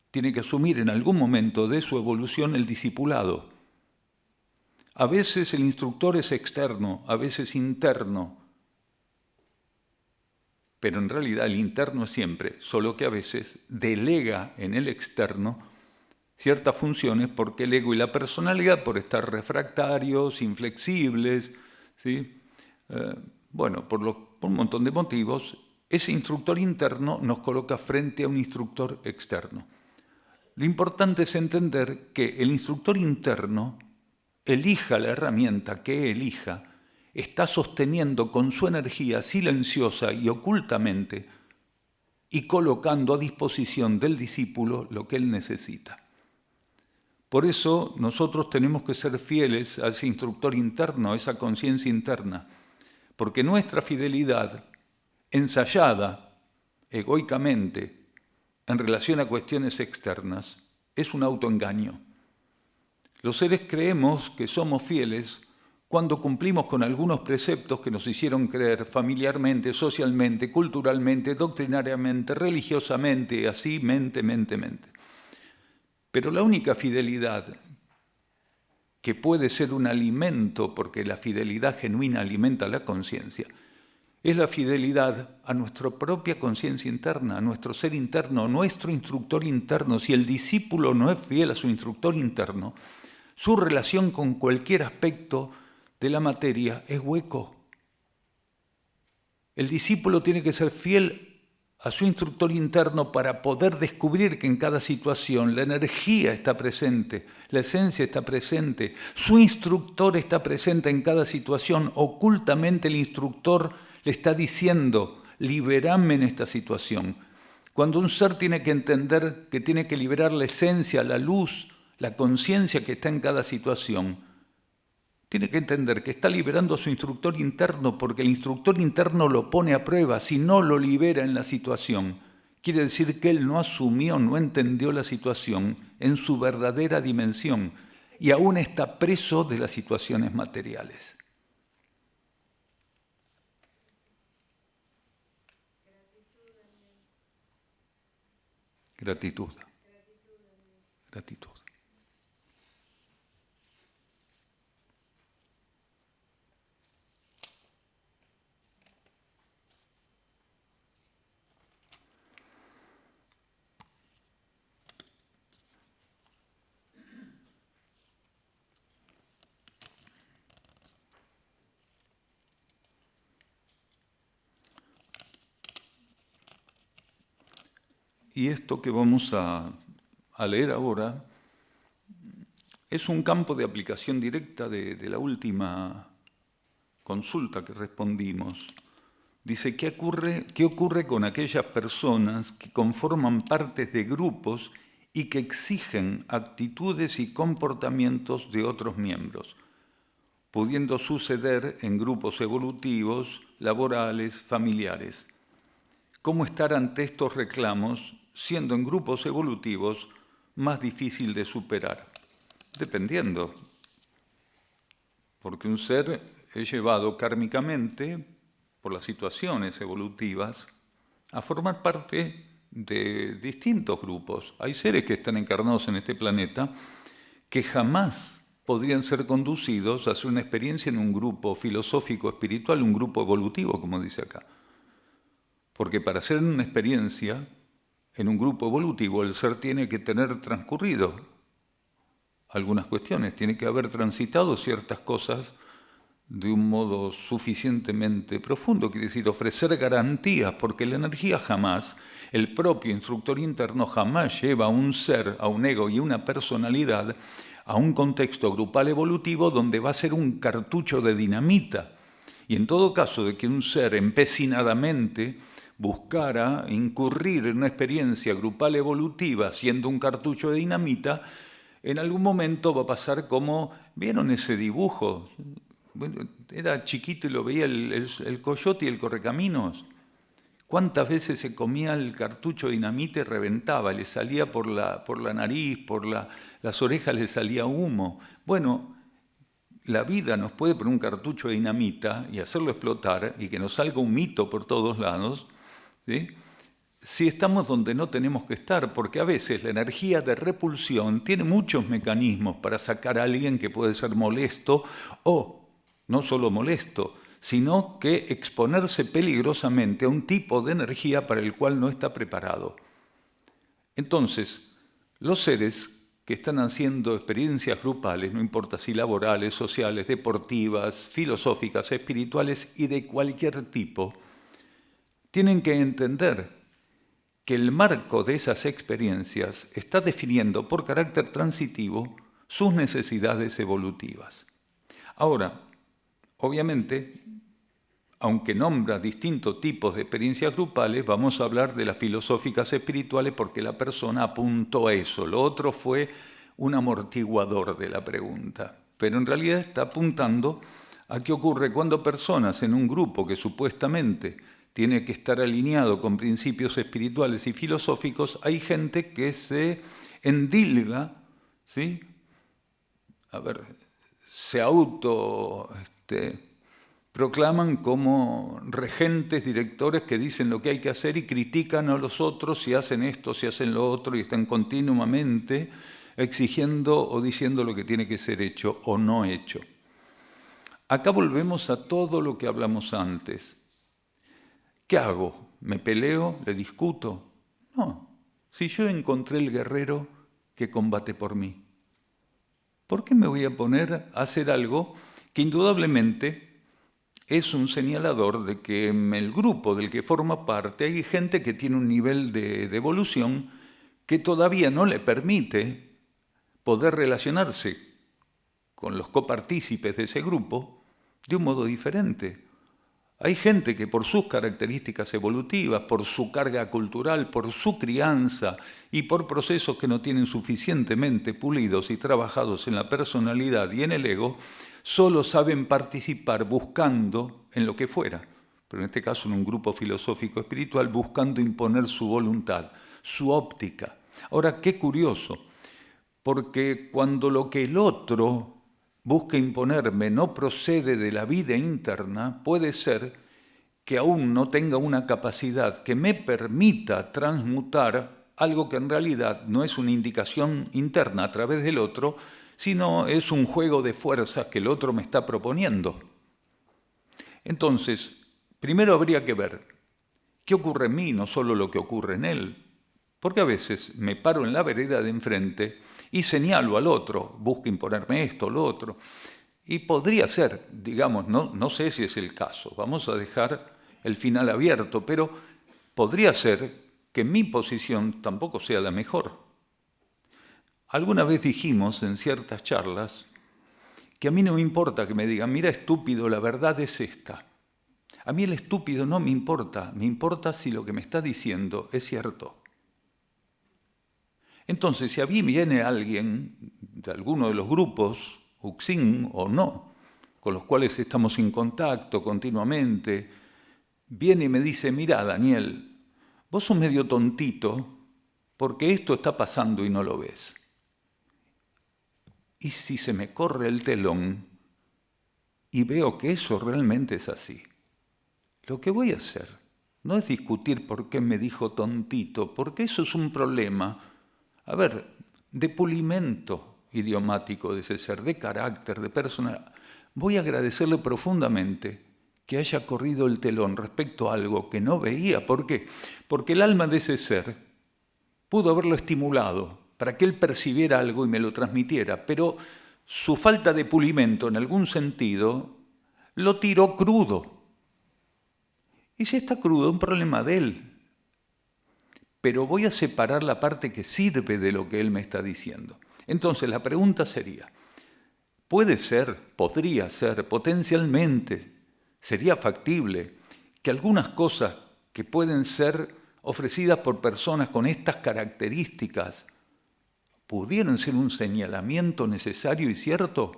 tiene que asumir en algún momento de su evolución el discipulado. A veces el instructor es externo, a veces interno, pero en realidad el interno es siempre, solo que a veces delega en el externo ciertas funciones porque el ego y la personalidad, por estar refractarios, inflexibles, ¿sí? Por un montón de motivos, ese instructor interno nos coloca frente a un instructor externo. Lo importante es entender que el instructor interno, elija la herramienta que elija, está sosteniendo con su energía silenciosa y ocultamente y colocando a disposición del discípulo lo que él necesita. Por eso nosotros tenemos que ser fieles a ese instructor interno, a esa conciencia interna, porque nuestra fidelidad, ensayada egoicamente en relación a cuestiones externas, es un autoengaño. Los seres creemos que somos fieles cuando cumplimos con algunos preceptos que nos hicieron creer familiarmente, socialmente, culturalmente, doctrinariamente, religiosamente, así, mente. Pero la única fidelidad que puede ser un alimento, porque la fidelidad genuina alimenta la conciencia, es la fidelidad a nuestra propia conciencia interna, a nuestro ser interno, nuestro instructor interno. Si el discípulo no es fiel a su instructor interno, su relación con cualquier aspecto de la materia es hueco. El discípulo tiene que ser fiel a su instructor interno para poder descubrir que en cada situación la energía está presente, la esencia está presente, su instructor está presente en cada situación. Ocultamente el instructor le está diciendo, libérame en esta situación. Cuando un ser tiene que entender que tiene que liberar la esencia, la luz, la conciencia que está en cada situación, tiene que entender que está liberando a su instructor interno porque el instructor interno lo pone a prueba. Si no lo libera en la situación, quiere decir que él no asumió, no entendió la situación en su verdadera dimensión y aún está preso de las situaciones materiales. Gratitud. Y esto que vamos a leer ahora es un campo de aplicación directa de la última consulta que respondimos. Dice, ¿qué ocurre con aquellas personas que conforman partes de grupos y que exigen actitudes y comportamientos de otros miembros, pudiendo suceder en grupos evolutivos, laborales, familiares? ¿Cómo estar ante estos reclamos, siendo en grupos evolutivos más difícil de superar? Dependiendo, porque un ser es llevado kármicamente por las situaciones evolutivas a formar parte de distintos grupos. Hay seres que están encarnados en este planeta que jamás podrían ser conducidos a hacer una experiencia en un grupo filosófico, espiritual, un grupo evolutivo, como dice acá. Porque para hacer una experiencia en un grupo evolutivo, el ser tiene que tener transcurrido algunas cuestiones, tiene que haber transitado ciertas cosas de un modo suficientemente profundo, quiere decir ofrecer garantías, porque la energía jamás, el propio instructor interno jamás lleva a un ser, a un ego y una personalidad a un contexto grupal evolutivo donde va a ser un cartucho de dinamita. Y en todo caso de que un ser empecinadamente buscara incurrir en una experiencia grupal evolutiva siendo un cartucho de dinamita, en algún momento va a pasar como, ¿vieron ese dibujo? Bueno, era chiquito y lo veía el coyote y el correcaminos. ¿Cuántas veces se comía el cartucho de dinamita y reventaba? Le salía por la nariz, las orejas le salía humo. Bueno, la vida nos puede poner un cartucho de dinamita y hacerlo explotar y que nos salga un mito por todos lados, ¿sí? Si estamos donde no tenemos que estar, porque a veces la energía de repulsión tiene muchos mecanismos para sacar a alguien que puede ser molesto o no solo molesto, sino que exponerse peligrosamente a un tipo de energía para el cual no está preparado. Entonces, los seres que están haciendo experiencias grupales, no importa si laborales, sociales, deportivas, filosóficas, espirituales y de cualquier tipo, tienen que entender que el marco de esas experiencias está definiendo por carácter transitivo sus necesidades evolutivas. Ahora, obviamente, aunque nombra distintos tipos de experiencias grupales, vamos a hablar de las filosóficas espirituales porque la persona apuntó a eso. Lo otro fue un amortiguador de la pregunta, pero en realidad está apuntando a qué ocurre cuando personas en un grupo que supuestamente tiene que estar alineado con principios espirituales y filosóficos, hay gente que se endilga, ¿sí? Se proclaman como regentes, directores que dicen lo que hay que hacer y critican a los otros si hacen esto, si hacen lo otro, y están continuamente exigiendo o diciendo lo que tiene que ser hecho o no hecho. Acá volvemos a todo lo que hablamos antes. ¿Qué hago? ¿Me peleo? ¿Le discuto? No. Si yo encontré el guerrero que combate por mí, ¿por qué me voy a poner a hacer algo que indudablemente es un señalador de que en el grupo del que forma parte hay gente que tiene un nivel de evolución que todavía no le permite poder relacionarse con los copartícipes de ese grupo de un modo diferente? Hay gente que por sus características evolutivas, por su carga cultural, por su crianza y por procesos que no tienen suficientemente pulidos y trabajados en la personalidad y en el ego, solo saben participar buscando en lo que fuera, pero en este caso en un grupo filosófico espiritual, buscando imponer su voluntad, su óptica. Ahora, qué curioso, porque cuando lo que el otro busca imponerme no procede de la vida interna, puede ser que aún no tenga una capacidad que me permita transmutar algo que en realidad no es una indicación interna a través del otro, sino es un juego de fuerzas que el otro me está proponiendo. Entonces, primero habría que ver qué ocurre en mí, no solo lo que ocurre en él, porque a veces me paro en la vereda de enfrente y señalo al otro, busco imponerme esto o lo otro. Y podría ser, digamos, no sé si es el caso, vamos a dejar el final abierto, pero podría ser que mi posición tampoco sea la mejor. Alguna vez dijimos en ciertas charlas que a mí no me importa que me digan, mira estúpido, la verdad es esta. A mí el estúpido no me importa si lo que me está diciendo es cierto. Entonces, si a mí viene alguien de alguno de los grupos, Uxin o no, con los cuales estamos en contacto continuamente, viene y me dice, mira Daniel, vos sos medio tontito porque esto está pasando y no lo ves. Y si se me corre el telón y veo que eso realmente es así, lo que voy a hacer no es discutir por qué me dijo tontito, porque eso es un problema, de pulimento idiomático de ese ser, de carácter, de personalidad. Voy a agradecerle profundamente que haya corrido el telón respecto a algo que no veía. ¿Por qué? Porque el alma de ese ser pudo haberlo estimulado para que él percibiera algo y me lo transmitiera, pero su falta de pulimento en algún sentido lo tiró crudo. Y si está crudo, es un problema de él. Pero voy a separar la parte que sirve de lo que él me está diciendo. Entonces la pregunta sería, ¿puede ser, podría ser, potencialmente, sería factible que algunas cosas que pueden ser ofrecidas por personas con estas características pudieran ser un señalamiento necesario y cierto?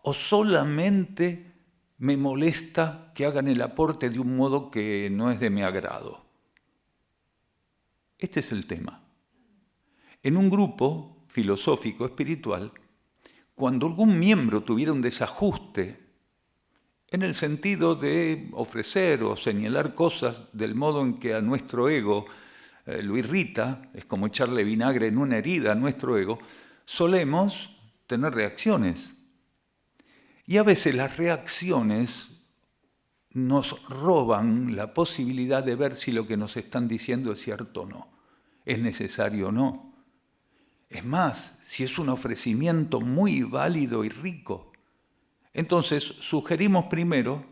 ¿O solamente me molesta que hagan el aporte de un modo que no es de mi agrado? Este es el tema. En un grupo filosófico espiritual, cuando algún miembro tuviera un desajuste en el sentido de ofrecer o señalar cosas del modo en que a nuestro ego lo irrita, es como echarle vinagre en una herida a nuestro ego, solemos tener reacciones. Y a veces las reacciones nos roban la posibilidad de ver si lo que nos están diciendo es cierto o no, es necesario o no. Es más, si es un ofrecimiento muy válido y rico. Entonces, sugerimos primero,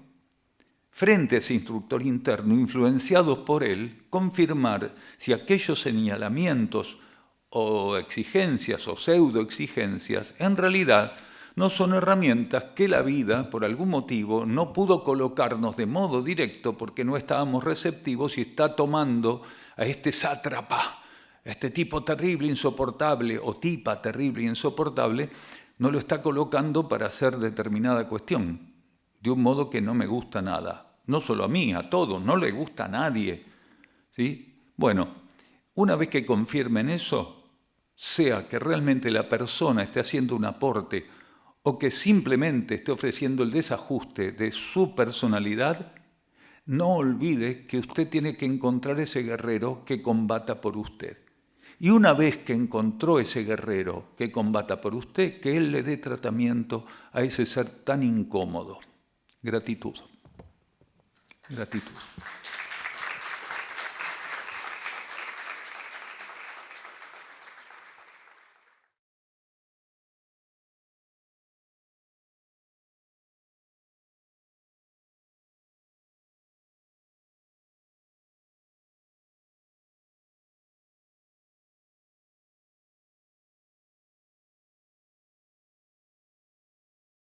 frente a ese instructor interno, influenciados por él, confirmar si aquellos señalamientos o exigencias o pseudoexigencias en realidad no son herramientas que la vida, por algún motivo, no pudo colocarnos de modo directo porque no estábamos receptivos y está tomando a este sátrapa, a este tipo terrible, insoportable, o tipa terrible, insoportable, no lo está colocando para hacer determinada cuestión, de un modo que no me gusta nada. No solo a mí, a todos, no le gusta a nadie. ¿Sí? Bueno, una vez que confirmen eso, sea que realmente la persona esté haciendo un aporte o que simplemente esté ofreciendo el desajuste de su personalidad, no olvide que usted tiene que encontrar ese guerrero que combata por usted. Y una vez que encontró ese guerrero que combata por usted, que él le dé tratamiento a ese ser tan incómodo. Gratitud. Gratitud.